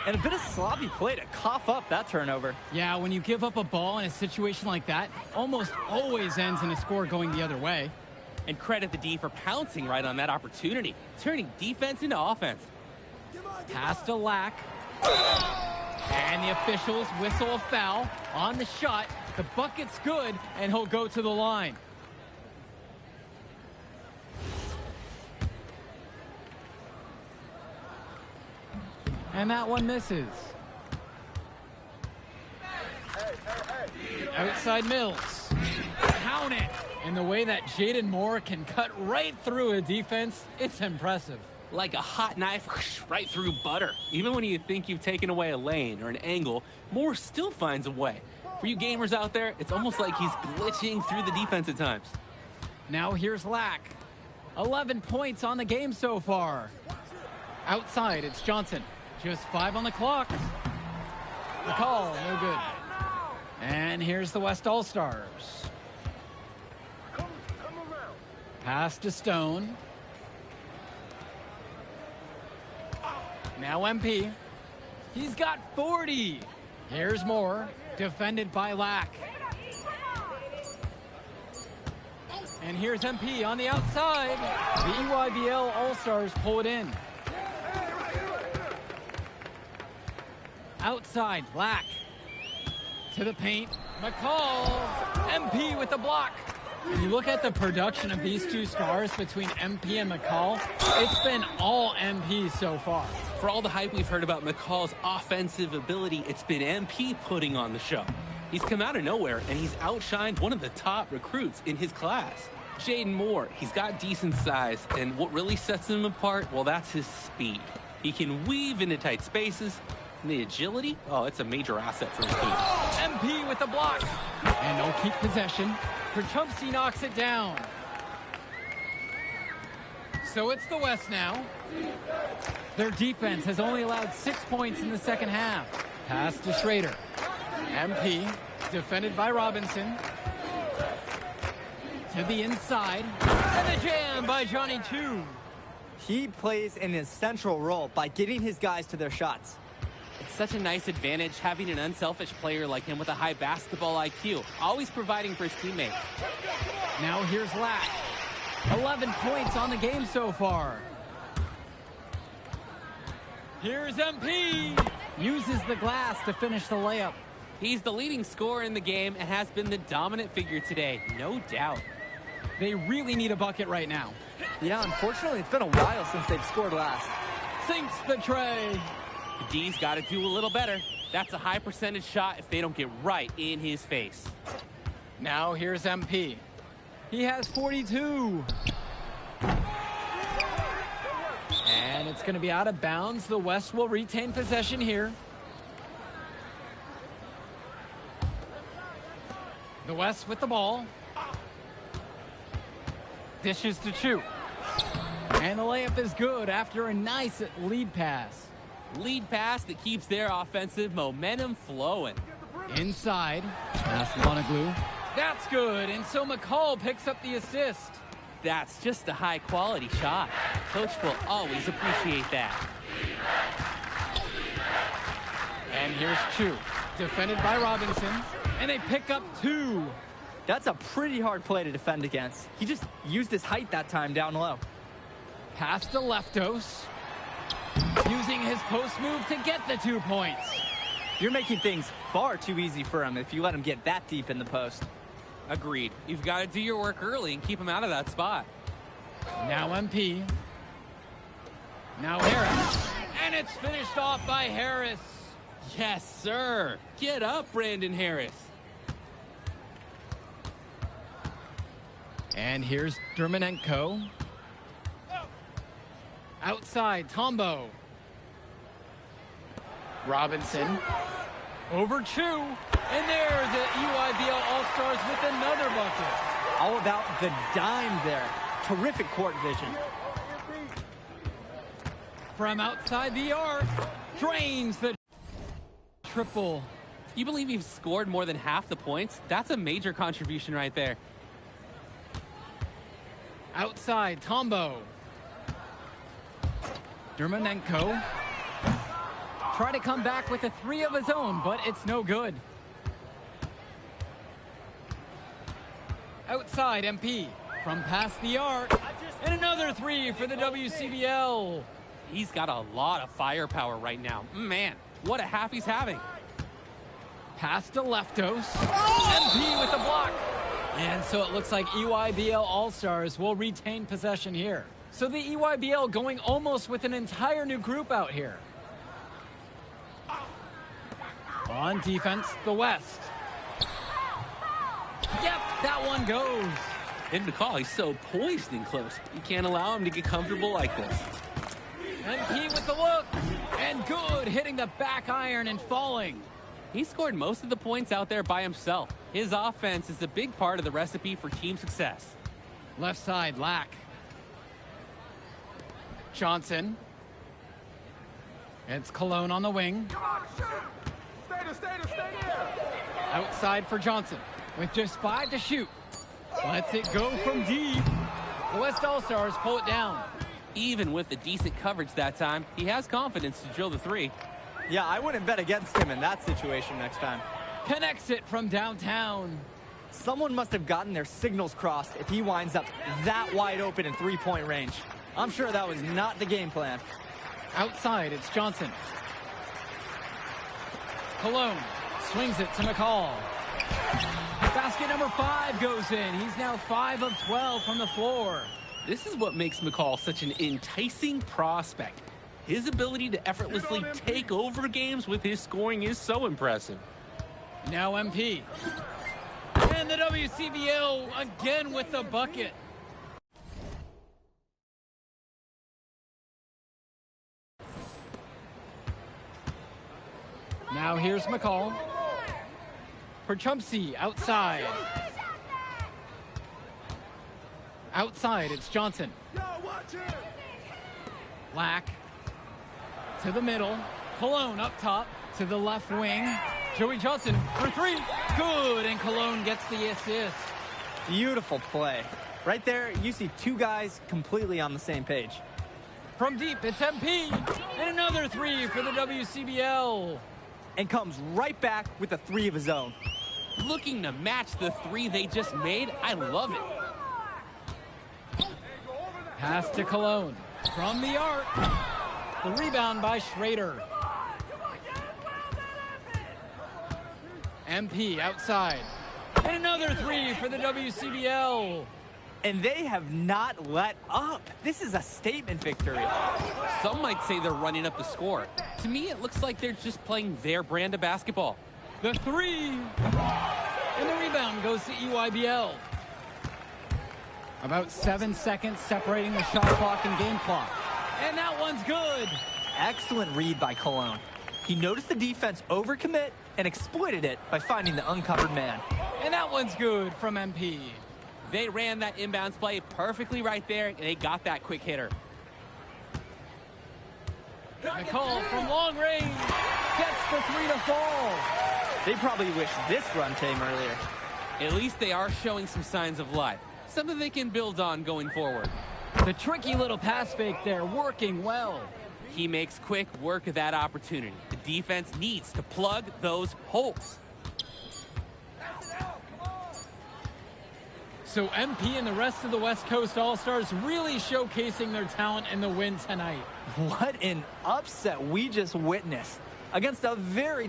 Speaker 6: And a bit of sloppy play to cough up that turnover.
Speaker 4: Yeah, when you give up a ball in a situation like that, almost always ends in a score going the other way.
Speaker 5: And credit the D for pouncing right on that opportunity, turning defense into offense.
Speaker 4: Pass to Lack. And the officials whistle a foul on the shot. The bucket's good, and he'll go to the line. And that one misses. Outside Mills. Count it. And the way that Jaden Moore can cut right through a defense, it's impressive.
Speaker 5: Like a hot knife right through butter. Even when you think you've taken away a lane or an angle, Moore still finds a way. For you gamers out there, it's almost like he's glitching through the defense at times.
Speaker 4: Now here's Lack. 11 points on the game so far. Outside, it's Johnson. Just 5 on the clock. The call, no good. And here's the West All-Stars. Pass to Stone. Now MP. He's got 40. Here's Moore, defended by Lack. And here's MP on the outside. The EYBL All-Stars pull it in. Outside, Lack. To the paint, McCall. MP with the block. When you look at the production of these two stars between MP and McCall, it's been all MP so far.
Speaker 5: For all the hype we've heard about McCall's offensive ability, it's been MP putting on the show. He's come out of nowhere, and he's outshined one of the top recruits in his class. Jaden Moore, he's got decent size, and what really sets him apart, well, that's his speed. He can weave into tight spaces, and the agility, oh, it's a major asset for his team.
Speaker 4: MP with the block, and they'll keep possession. Perchumsey knocks it down. So it's the West now. Their defense has only allowed 6 points in the second half. Pass to Schrader. MP, defended by Robinson. To the inside. And the jam by Johnny Two.
Speaker 11: He plays an essential role by getting his guys to their shots.
Speaker 5: It's such a nice advantage having an unselfish player like him with a high basketball IQ, always providing for his teammates.
Speaker 4: Now here's Lack. 11 points on the game so far. Here's MP. Uses the glass to finish the layup.
Speaker 5: He's the leading scorer in the game and has been the dominant figure today, no doubt.
Speaker 4: They really need a bucket right now.
Speaker 11: Yeah, unfortunately, it's been a while since they've scored last.
Speaker 4: Sinks the tray.
Speaker 5: The D's got to do a little better. That's a high percentage shot if they don't get right in his face.
Speaker 4: Now here's MP. He has 42. And it's going to be out of bounds. The West will retain possession here. The West with the ball. Dishes to Chu. And the layup is good after a nice lead pass.
Speaker 5: Lead pass that keeps their offensive momentum flowing.
Speaker 4: Inside. Pass Lonaglu. That's good. And so McCall picks up the assist.
Speaker 5: That's just a high-quality shot. Coach will always appreciate that.
Speaker 4: And here's Chu. Defended by Robinson. And they pick up 2.
Speaker 11: That's a pretty hard play to defend against. He just used his height that time down low.
Speaker 4: Pass to Leftos. Using his post move to get the 2 points.
Speaker 11: You're making things far too easy for him if you let him get that deep in the post.
Speaker 5: Agreed. You've got to do your work early and keep him out of that spot.
Speaker 4: Now MP. Now Harris. And it's finished off by Harris.
Speaker 5: Yes, sir. Get up, Brandon Harris.
Speaker 4: And here's Dermanenko. Outside, Tombo. Robinson. Over Chu. And there, the EYBL All-Stars with another bucket.
Speaker 11: All about the dime there. Terrific court vision.
Speaker 4: From outside the arc, drains the triple.
Speaker 5: You believe you've scored more than half the points? That's a major contribution right there.
Speaker 4: Outside, Tombo. Dermanenko. Try to come back with a 3 of his own, but it's no good. Outside, MP. From past the arc. And another 3 for the WCBL.
Speaker 5: He's got a lot of firepower right now. Man, what a half he's having.
Speaker 4: Pass to Leftos. MP with the block. And so it looks like EYBL All-Stars will retain possession here. So the EYBL going almost with an entire new group out here. On defense, the West. Yep, that one goes.
Speaker 5: And McCall, he's so poised and close. You can't allow him to get comfortable like this.
Speaker 4: MP with the look. And good, hitting the back iron and falling.
Speaker 5: He scored most of the points out there by himself. His offense is a big part of the recipe for team success.
Speaker 4: Left side, Lack. Johnson. It's Cologne on the wing.
Speaker 8: Come on, shoot! Stay there!
Speaker 4: Outside for Johnson. With just 5 to shoot. Lets it go from deep. The West All-Stars pull it down.
Speaker 5: Even with the decent coverage that time, he has confidence to drill the 3.
Speaker 11: Yeah, I wouldn't bet against him in that situation next time.
Speaker 4: Connects it from downtown.
Speaker 11: Someone must have gotten their signals crossed if he winds up that wide open in three-point range. I'm sure that was not the game plan.
Speaker 4: Outside, it's Johnson. Cologne swings it to McCall. Basket number 5 goes in. He's now 5 of 12 from the floor.
Speaker 5: This is what makes McCall such an enticing prospect. His ability to effortlessly take over games with his scoring is so impressive.
Speaker 4: Now MP. And the WCBL again with the bucket. Now here's McCall. For Chumpsy, outside. Outside, it's Johnson. Black to the middle. Cologne up top to the left wing. Joey Johnson for three. Good, and Cologne gets the assist.
Speaker 11: Beautiful play. Right there, you see two guys completely on the same page.
Speaker 4: From deep, it's MP. And another three for the WCBL.
Speaker 11: And comes right back with a three of his own.
Speaker 5: Looking to match the three they just made. I love it.
Speaker 4: Pass to Cologne. From the arc. The rebound by Schrader. MP outside. And another three for the WCBL.
Speaker 11: And they have not let up. This is a statement victory.
Speaker 5: Some might say they're running up the score. To me, it looks like they're just playing their brand of basketball.
Speaker 4: The three. And the rebound goes to EYBL. About 7 seconds separating the shot clock and game clock. And that one's good.
Speaker 11: Excellent read by Cologne. He noticed the defense overcommit and exploited it by finding the uncovered man.
Speaker 4: And that one's good from MP.
Speaker 5: They ran that inbounds play perfectly right there, and they got that quick hitter.
Speaker 4: McCall from long range gets the three to fall.
Speaker 11: They probably wish this run came earlier.
Speaker 5: At least they are showing some signs of life, something they can build on going forward.
Speaker 4: The tricky little pass fake there, working well.
Speaker 5: He makes quick work of that opportunity. The defense needs to plug those holes.
Speaker 4: So MP and the rest of the West Coast All-Stars really showcasing their talent in the win tonight.
Speaker 11: What an upset we just witnessed against a very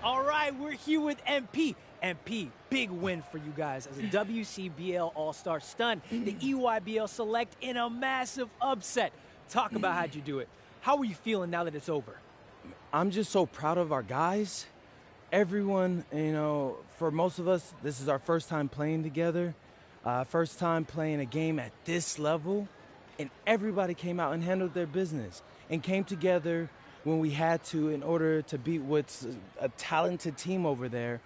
Speaker 12: All right, we're here with MP. MP, big win for you guys as a WCBL All-Star stun. The EYBL Select in a massive upset. Talk about how'd you do it. How are you feeling now that it's over?
Speaker 3: I'm just so proud of our guys. Everyone, you know, for most of us, this is our first time playing together, first time playing a game at this level, and everybody came out and handled their business and came together when we had to in order to beat what's a talented team over there.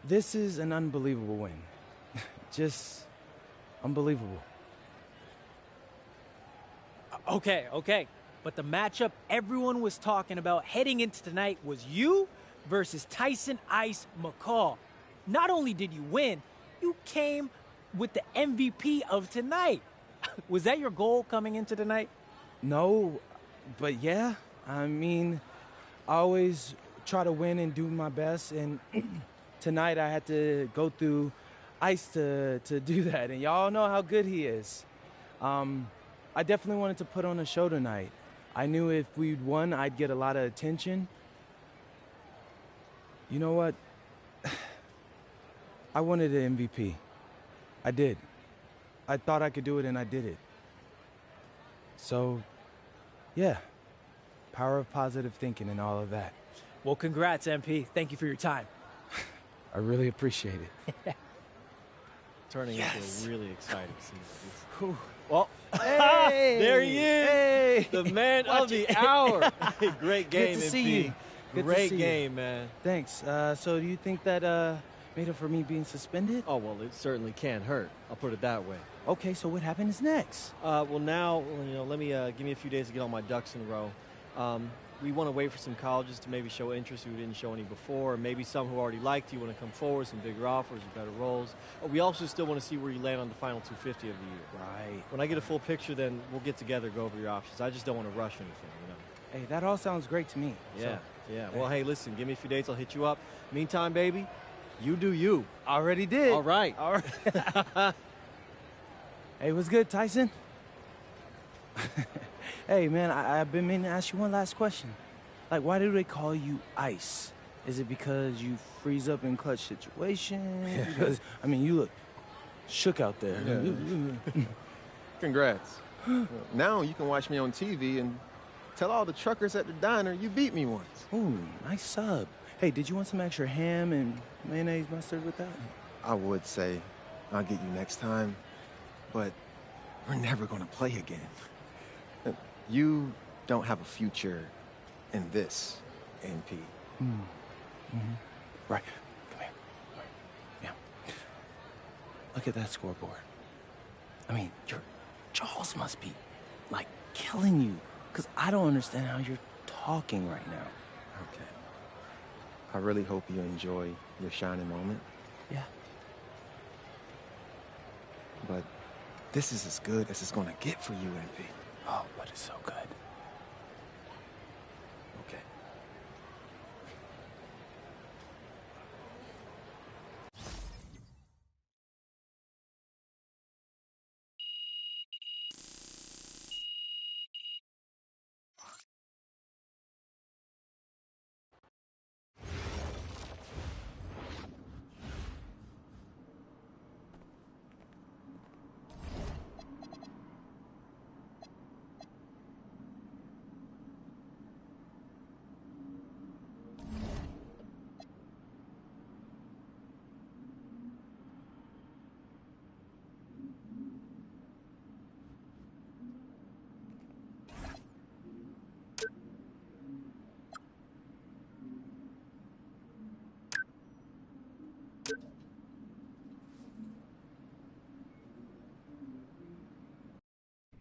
Speaker 3: This is an unbelievable win. Just unbelievable.
Speaker 12: Okay. But the matchup everyone was talking about heading into tonight was you versus Tyson Ice McCall. Not only did you win, you came with the MVP of tonight. Was that your goal coming into tonight?
Speaker 3: No, but yeah. I mean, I always try to win and do my best, and tonight I had to go through Ice to do that, and y'all know how good he is. I definitely wanted to put on a show tonight. I knew if we'd won, I'd get a lot of attention. You know what? I wanted an MVP. I did. I thought I could do it, and I did it. So, yeah. Power of positive thinking and all of that.
Speaker 12: Well, congrats, MP. Thank you for your time.
Speaker 3: I really appreciate it.
Speaker 2: Turning into a really exciting season.
Speaker 12: Well,
Speaker 2: hey, there he is.
Speaker 3: Hey,
Speaker 2: the man of the hour. Great game,
Speaker 3: Good to see
Speaker 2: MP.
Speaker 3: you. Good
Speaker 2: Great
Speaker 3: to see
Speaker 2: game,
Speaker 3: you.
Speaker 2: man.
Speaker 3: Thanks. So do you think that made up for me being suspended?
Speaker 2: Oh, well, it certainly can't hurt. I'll put it that way.
Speaker 3: Okay, so what happens next?
Speaker 2: Well, now, let me give me a few days to get all my ducks in a row. We want to wait for some colleges to maybe show interest who didn't show any before, or maybe some who already liked you want to come forward, some bigger offers or better roles. We also still want to see where you land on the final 250 of the year.
Speaker 3: Right.
Speaker 2: When I get a full picture, then we'll get together, go over your options. I just don't want to rush anything,
Speaker 3: Hey, that all sounds great to me.
Speaker 2: Yeah,
Speaker 3: So,
Speaker 2: yeah. Well, hey, listen, give me a few dates. I'll hit you up. Meantime, baby, you do you.
Speaker 3: Already did.
Speaker 2: All right.
Speaker 3: Hey, what's good, Tyson? Hey, man, I've been meaning to ask you one last question. Like, why do they call you Ice? Is it because you freeze up in clutch situations? Because, I mean, you look shook out there.
Speaker 8: Yeah. Congrats. Now you can watch me on TV and tell all the truckers at the diner you beat me once.
Speaker 3: Ooh, nice sub. Hey, did you want some extra ham and mayonnaise mustard with that?
Speaker 8: I would say I'll get you next time, but we're never going to play again. You don't have a future in this, NP.
Speaker 3: Right. Come here. Yeah. Look at that scoreboard. I mean, you're jaws must be, like, killing you. Because I don't understand how you're talking right now.
Speaker 8: Okay. I really hope you enjoy your shining moment.
Speaker 3: Yeah.
Speaker 8: But this is as good as it's gonna get for you, MP.
Speaker 3: Oh, but it's so good.
Speaker 8: Okay.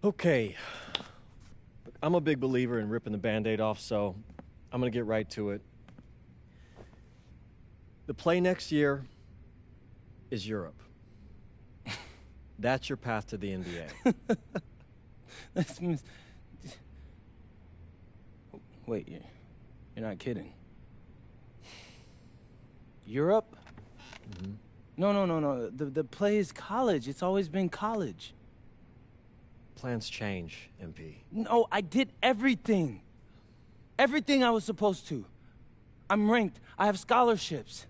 Speaker 2: Okay. Look, I'm a big believer in ripping the Band-Aid off, so I'm going to get right to it. The play next year is Europe. That's your path to the NBA.
Speaker 3: Wait, you're not kidding. Europe?
Speaker 2: Mm-hmm.
Speaker 3: No. The play is college. It's always been college.
Speaker 2: Plans change, MP.
Speaker 3: No, I did everything. Everything I was supposed to. I'm ranked. I have scholarships.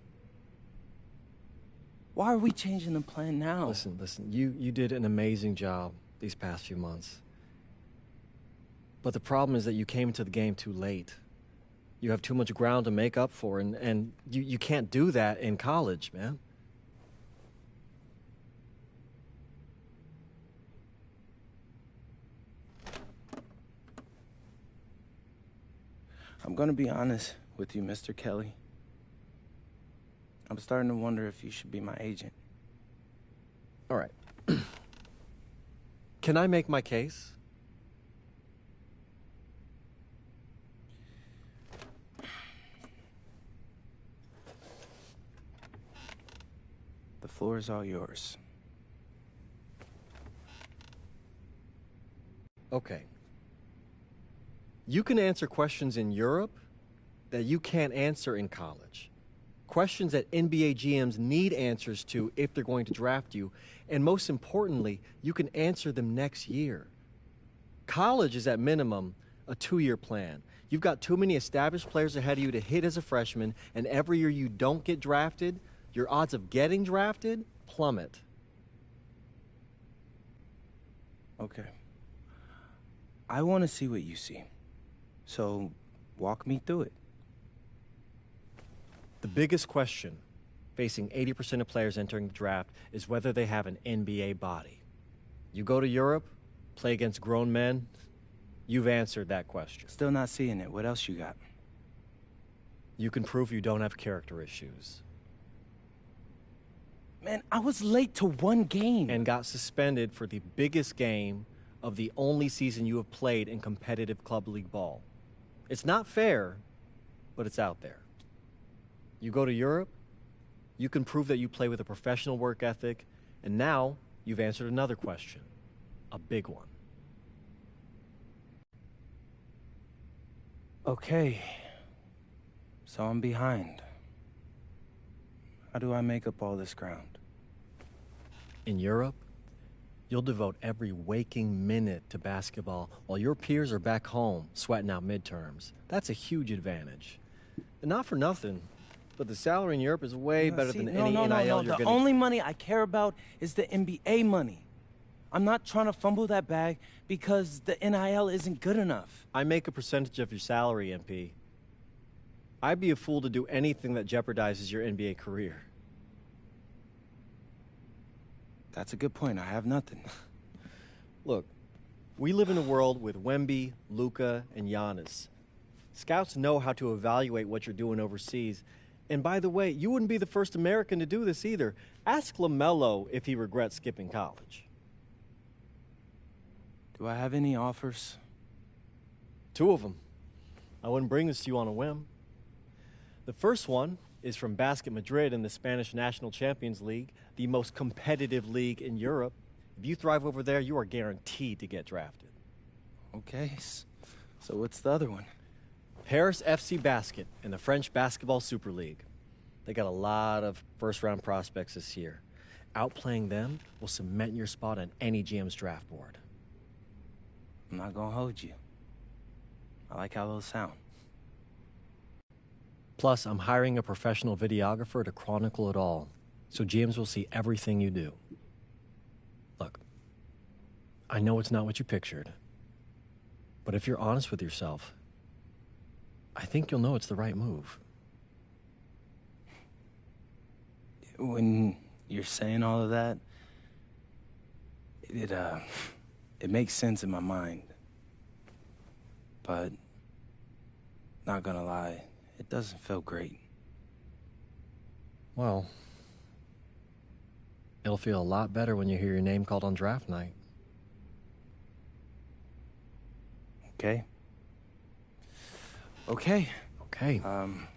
Speaker 3: Why are we changing the plan now?
Speaker 2: Listen. You did an amazing job these past few months. But the problem is that you came into the game too late. You have too much ground to make up for, and you can't do that in college, man.
Speaker 3: I'm gonna be honest with you, Mr. Kelly. I'm starting to wonder if you should be my agent.
Speaker 2: All right. Can I make my case?
Speaker 3: The floor is all yours.
Speaker 2: Okay. You can answer questions in Europe that you can't answer in college. Questions that NBA GMs need answers to if they're going to draft you. And most importantly, you can answer them next year. College is at minimum a 2-year plan. You've got too many established players ahead of you to hit as a freshman, and every year you don't get drafted, your odds of getting drafted plummet.
Speaker 3: Okay. I want to see what you see. So, walk me through it.
Speaker 2: The biggest question facing 80% of players entering the draft is whether they have an NBA body. You go to Europe, play against grown men, you've answered that question.
Speaker 3: Still not seeing it. What else you got?
Speaker 2: You can prove you don't have character issues.
Speaker 3: Man, I was late to one game.
Speaker 2: And got suspended for the biggest game of the only season you have played in competitive club league ball. It's not fair, but it's out there. You go to Europe, you can prove that you play with a professional work ethic, and now you've answered another question, a big one.
Speaker 3: Okay, so I'm behind. How do I make up all this ground?
Speaker 2: In Europe, you'll devote every waking minute to basketball while your peers are back home sweating out midterms. That's a huge advantage. And not for nothing, but the salary in Europe is way better than any NIL you're
Speaker 3: The
Speaker 2: getting.
Speaker 3: only money I care about is the NBA money. I'm not trying to fumble that bag because the NIL isn't good enough.
Speaker 2: I make a percentage of your salary, MP. I'd be a fool to do anything that jeopardizes your NBA career.
Speaker 3: That's a good point. I have nothing.
Speaker 2: Look, we live in a world with Wemby, Luka, and Giannis. Scouts know how to evaluate what you're doing overseas. And by the way, you wouldn't be the first American to do this either. Ask LaMelo if he regrets skipping college.
Speaker 3: Do I have any offers?
Speaker 2: 2 of them. I wouldn't bring this to you on a whim. The first one is from Basket Madrid in the Spanish National Champions League, the most competitive league in Europe. If you thrive over there, you are guaranteed to get drafted.
Speaker 3: Okay, so what's the other one?
Speaker 2: Paris FC Basket in the French Basketball Super League. They got a lot of first-round prospects this year. Outplaying them will cement your spot on any GM's draft board.
Speaker 3: I'm not gonna hold you. I like how those sound.
Speaker 2: Plus, I'm hiring a professional videographer to chronicle it all, so GMs will see everything you do. Look, I know it's not what you pictured, but if you're honest with yourself, I think you'll know it's the right move.
Speaker 3: When you're saying all of that, it makes sense in my mind. But, not gonna lie, it doesn't feel great.
Speaker 2: Well, it'll feel a lot better when you hear your name called on draft night.
Speaker 3: Okay. Okay.
Speaker 2: Okay.
Speaker 3: I'm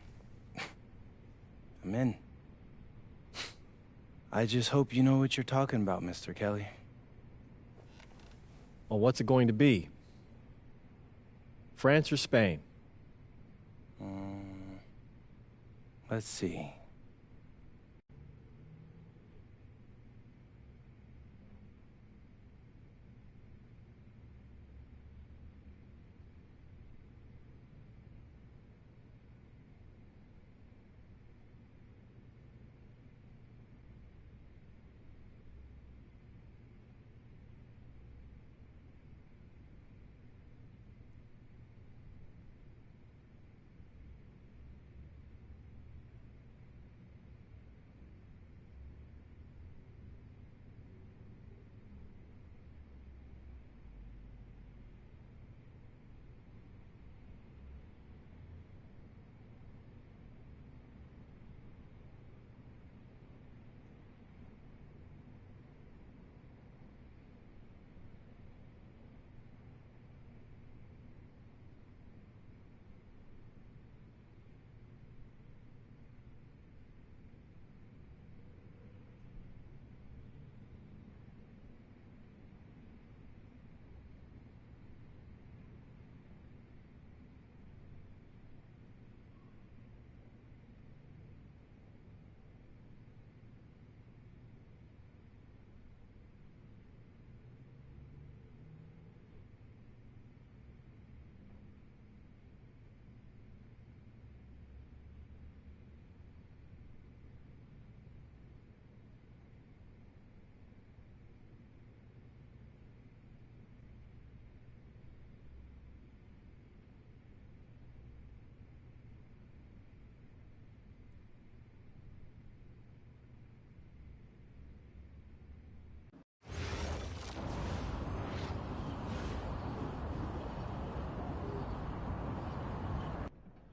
Speaker 3: in. I just hope you know what you're talking about, Mr. Kelly.
Speaker 2: Well, what's it going to be? France or Spain?
Speaker 3: Let's see.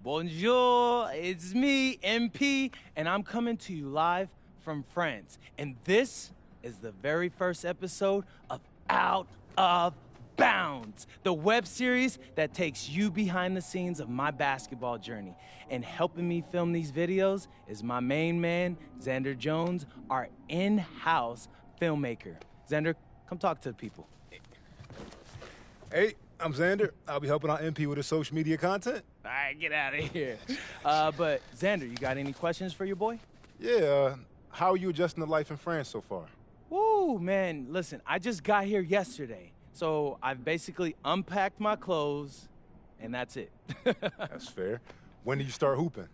Speaker 3: Bonjour, it's me, MP, and I'm coming to you live from France. And this is the very first episode of Out of Bounds, the web series that takes you behind the scenes of my basketball journey. And helping me film these videos is my main man, Xander Jones, our in-house filmmaker. Xander, come talk to the people.
Speaker 13: Hey, I'm Xander. I'll be helping out MP with his social media content.
Speaker 3: All right, get out of here. But Xander, you got any questions for your boy?
Speaker 13: Yeah, how are you adjusting to life in France so far?
Speaker 3: Woo, man, listen, I just got here yesterday. So I've basically unpacked my clothes, and that's it.
Speaker 13: That's fair. When do you start hooping?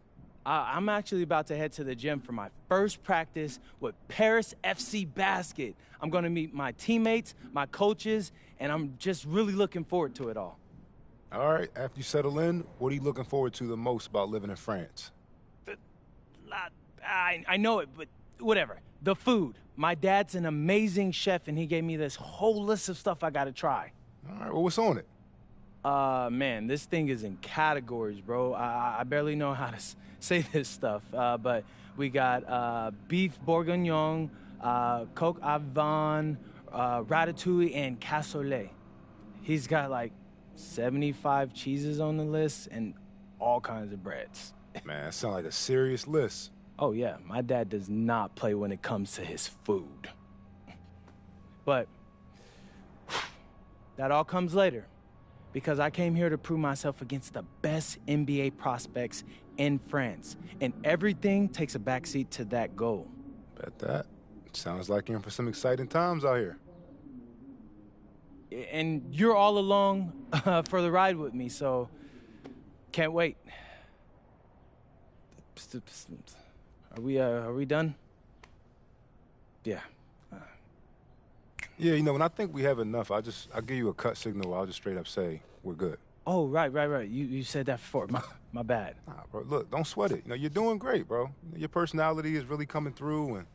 Speaker 3: I'm actually about to head to the gym for my first practice with Paris FC Basket. I'm gonna meet my teammates, my coaches, and I'm just really looking forward to it all.
Speaker 13: All right, after you settle in, what are you looking forward to the most about living in France?
Speaker 3: I know it, but whatever. The food. My dad's an amazing chef, and he gave me this whole list of stuff I gotta try.
Speaker 13: All right, well, what's on it?
Speaker 3: Man, this thing is in categories, bro. I barely know how to say this stuff, but we got beef bourguignon, coq au vin, ratatouille, and cassoulet. He's got like 75 cheeses on the list and all kinds of breads.
Speaker 13: Man, that sounds like a serious list.
Speaker 3: Oh, yeah. My dad does not play when it comes to his food. But that all comes later, because I came here to prove myself against the best NBA prospects in France, and everything takes a backseat to that goal.
Speaker 13: Bet that. Sounds like you're in for some exciting times out here.
Speaker 3: And you're all along for the ride with me, so can't wait. Are we done? Yeah.
Speaker 13: Yeah, you know, when I think we have enough, I'll give you a cut signal. I'll just straight up say we're good.
Speaker 3: Oh, right. You said that before. My bad.
Speaker 13: Nah, bro, look, don't sweat it. You know, you're doing great, bro. Your personality is really coming through, and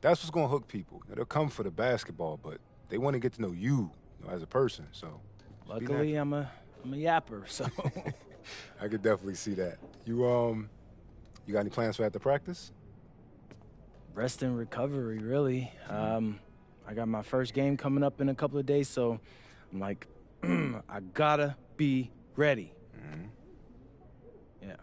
Speaker 13: that's what's gonna hook people. You know, they'll come for the basketball, but they want to get to know you, as a person. So,
Speaker 3: luckily, I'm a yapper, so.
Speaker 13: I could definitely see that. You got any plans for after practice?
Speaker 3: Rest and recovery, really. I got my first game coming up in a couple of days, so I'm like, I gotta be ready.
Speaker 13: Mm-hmm.
Speaker 3: Yeah.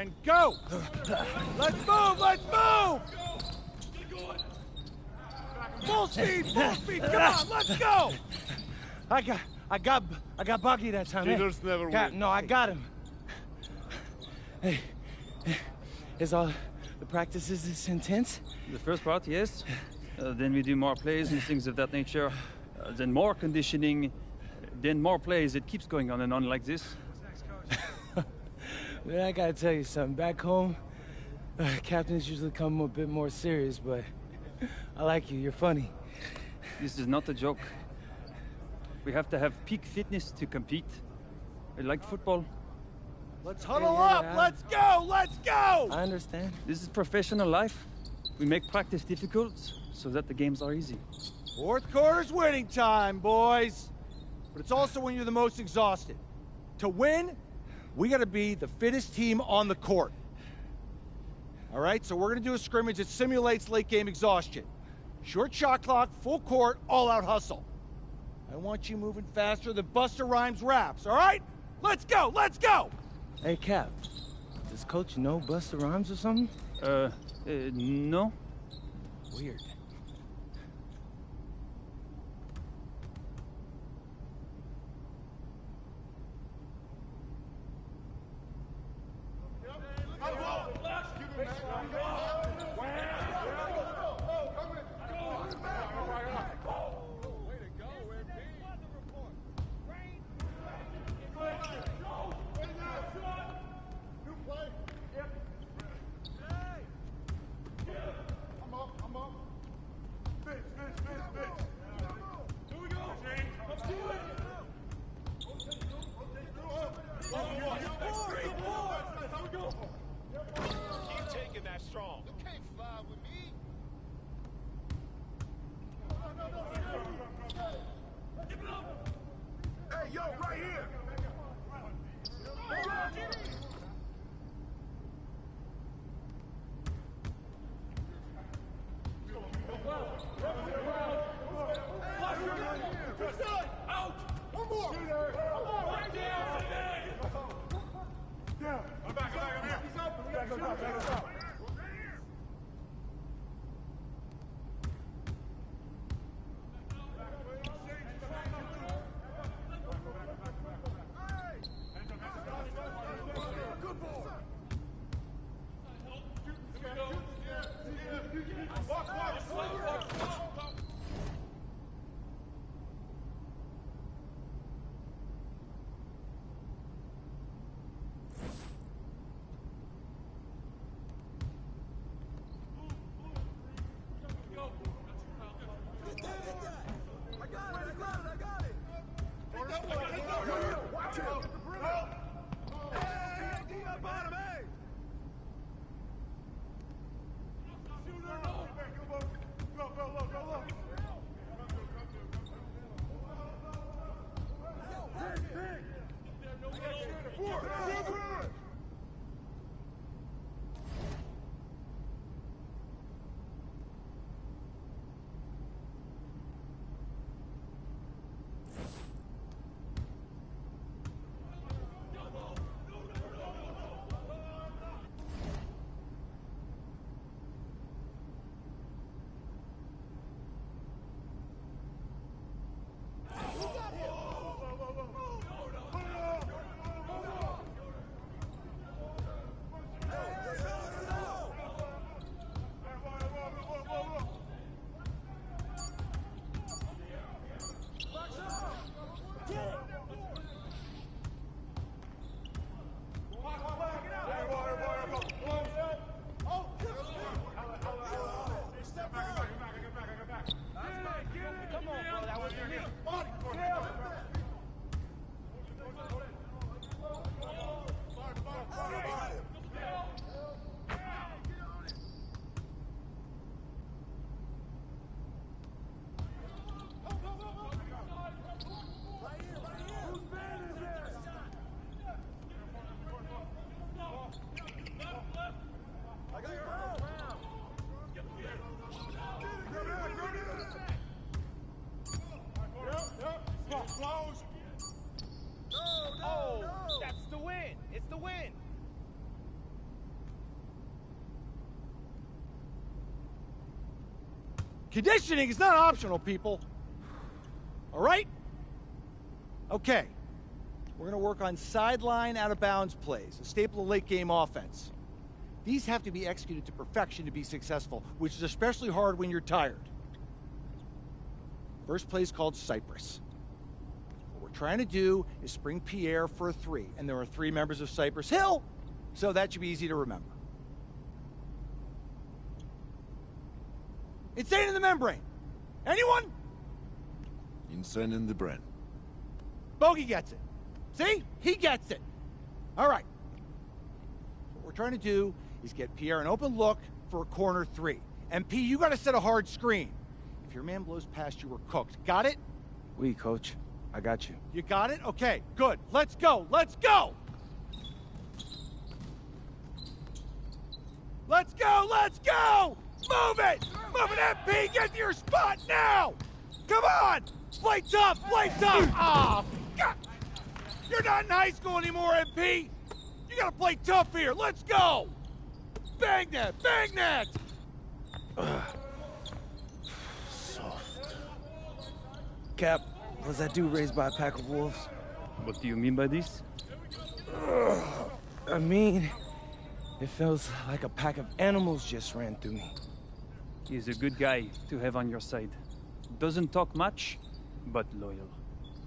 Speaker 14: and go! Let's move, let's move! Full speed, come on, let's go!
Speaker 3: I got Bucky that time.
Speaker 14: Cheaters never win.
Speaker 3: No, I got him. Hey, is all the practices this intense?
Speaker 15: The first part, yes. Then we do more plays and things of that nature. Then more conditioning. Then more plays. It keeps going on and on like this.
Speaker 3: Man, I gotta tell you something. Back home, captains usually come a bit more serious, but I like you. You're funny.
Speaker 15: This is not a joke. We have to have peak fitness to compete. Like football.
Speaker 14: Let's huddle up! Let's go! Let's go!
Speaker 3: I understand.
Speaker 15: This is professional life. We make practice difficult so that the games are easy.
Speaker 14: Fourth quarter's winning time, boys. But it's also when you're the most exhausted. To win, we gotta be the fittest team on the court. All right, so we're gonna do a scrimmage that simulates late game exhaustion. Short shot clock, full court, all-out hustle. I want you moving faster than Busta Rhymes raps, all right? Let's go, let's go!
Speaker 3: Hey, Cap, does Coach know Busta Rhymes or something?
Speaker 15: No.
Speaker 3: Weird.
Speaker 14: Conditioning is not optional, people. All right? Okay. We're going to work on sideline out-of-bounds plays, a staple of late-game offense. These have to be executed to perfection to be successful, which is especially hard when you're tired. First play is called Cypress. What we're trying to do is spring Pierre for a 3, and there are 3 members of Cypress Hill, so that should be easy to remember. Insane in the membrane. Anyone?
Speaker 16: Insane in the brain.
Speaker 14: Bogey gets it. See? He gets it. All right. What we're trying to do is get Pierre an open look for a corner 3. And P, you got to set a hard screen. If your man blows past you, we're cooked. Got it?
Speaker 10: Oui, coach. I got you.
Speaker 14: You got it? Okay, good. Let's go. Let's go. Let's go. Let's go. Move it. Move it, MP. Get to your spot now. Come on. Play tough. Play tough. Ah, God. You're not in high school anymore, MP. You got to play tough here. Let's go. Bang that. Bang that.
Speaker 10: Soft. Cap, was that dude raised by a pack of wolves?
Speaker 15: What do you mean by this?
Speaker 10: I mean, it feels like a pack of animals just ran through me.
Speaker 15: He's a good guy to have on your side. Doesn't talk much, but loyal.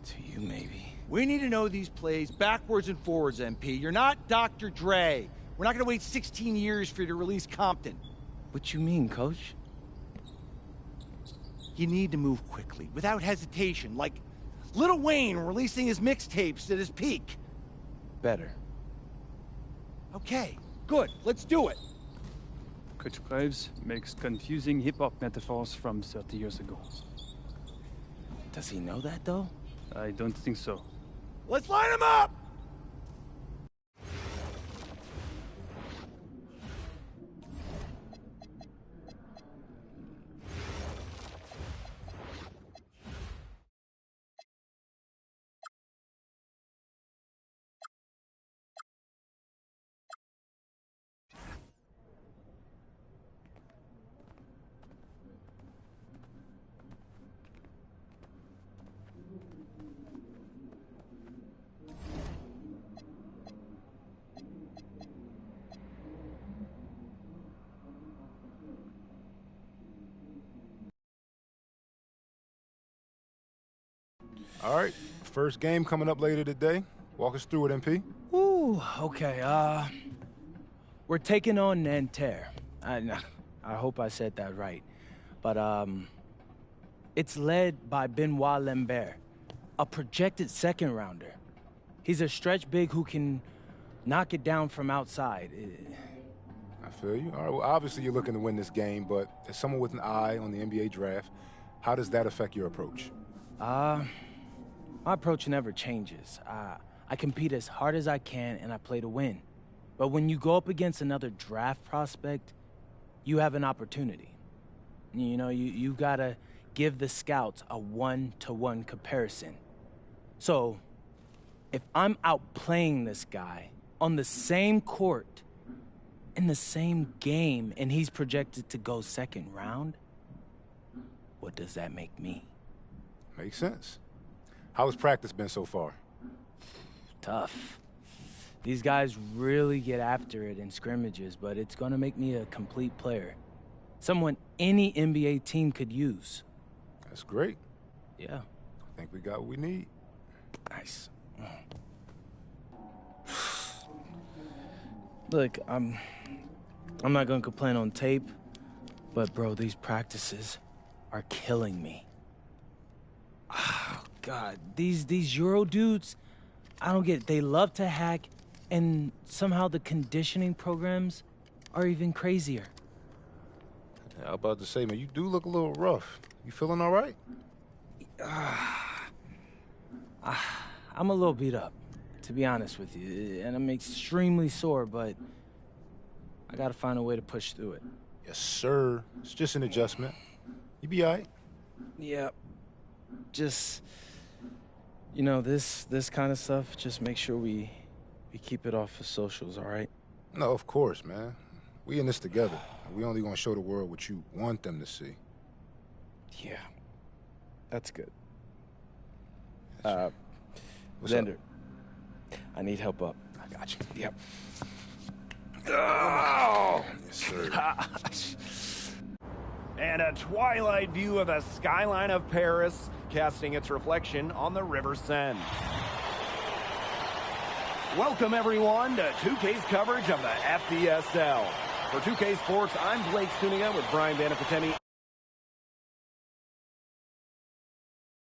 Speaker 10: To you, maybe.
Speaker 14: We need to know these plays backwards and forwards, MP. You're not Dr. Dre. We're not going to wait 16 years for you to release Compton.
Speaker 10: What you mean, Coach?
Speaker 14: You need to move quickly, without hesitation, like Lil Wayne releasing his mixtapes at his peak.
Speaker 10: Better.
Speaker 14: Okay, good. Let's do it.
Speaker 15: Coach Graves makes confusing hip-hop metaphors from 30 years ago.
Speaker 10: Does he know that, though?
Speaker 15: I don't think so.
Speaker 14: Let's line him up!
Speaker 13: All right, first game coming up later today. Walk us through it, MP.
Speaker 10: Ooh, okay, we're taking on Nanterre. I hope I said that right. But, it's led by Benoit Lambert, a projected second-rounder. He's a stretch big who can knock it down from outside.
Speaker 13: I feel you. All right, well, obviously you're looking to win this game, but as someone with an eye on the NBA draft, how does that affect your approach?
Speaker 10: My approach never changes. I compete as hard as I can, and I play to win. But when you go up against another draft prospect, you have an opportunity. You know, you gotta give the scouts a one-to-one comparison. So, if I'm outplaying this guy on the same court, in the same game, and he's projected to go second round, what does that make me?
Speaker 13: Makes sense. How has practice been so far?
Speaker 10: Tough. These guys really get after it in scrimmages, but it's gonna make me a complete player. Someone any NBA team could use.
Speaker 13: That's great.
Speaker 10: Yeah.
Speaker 13: I think we got what we need.
Speaker 10: Nice. Look, I'm not gonna complain on tape, but bro, these practices are killing me. Oh, God, these Euro dudes, I don't get it. They love to hack, and somehow the conditioning programs are even crazier.
Speaker 13: I was about to say, man, you do look a little rough. You feeling all right?
Speaker 10: I'm a little beat up, to be honest with you, and I'm extremely sore, but I gotta find a way to push through it.
Speaker 13: Yes, sir. It's just an adjustment. You be all right.
Speaker 10: Yeah. Just, you know, this kind of stuff, just make sure we keep it off of socials, all right?
Speaker 13: No, of course, man. We in this together. We only gonna show the world what you want them to see.
Speaker 2: Yeah. That's good.
Speaker 13: What's
Speaker 2: Xander,
Speaker 13: up?
Speaker 2: I need help up.
Speaker 13: I got you.
Speaker 2: Yep.
Speaker 13: Oh! Yes, sir.
Speaker 17: Gosh. And a twilight view of the skyline of Paris, casting its reflection on the River Seine. Welcome, everyone, to 2K's coverage of the FBSL. For 2K Sports, I'm Blake Suniga with Brian Banafitemi.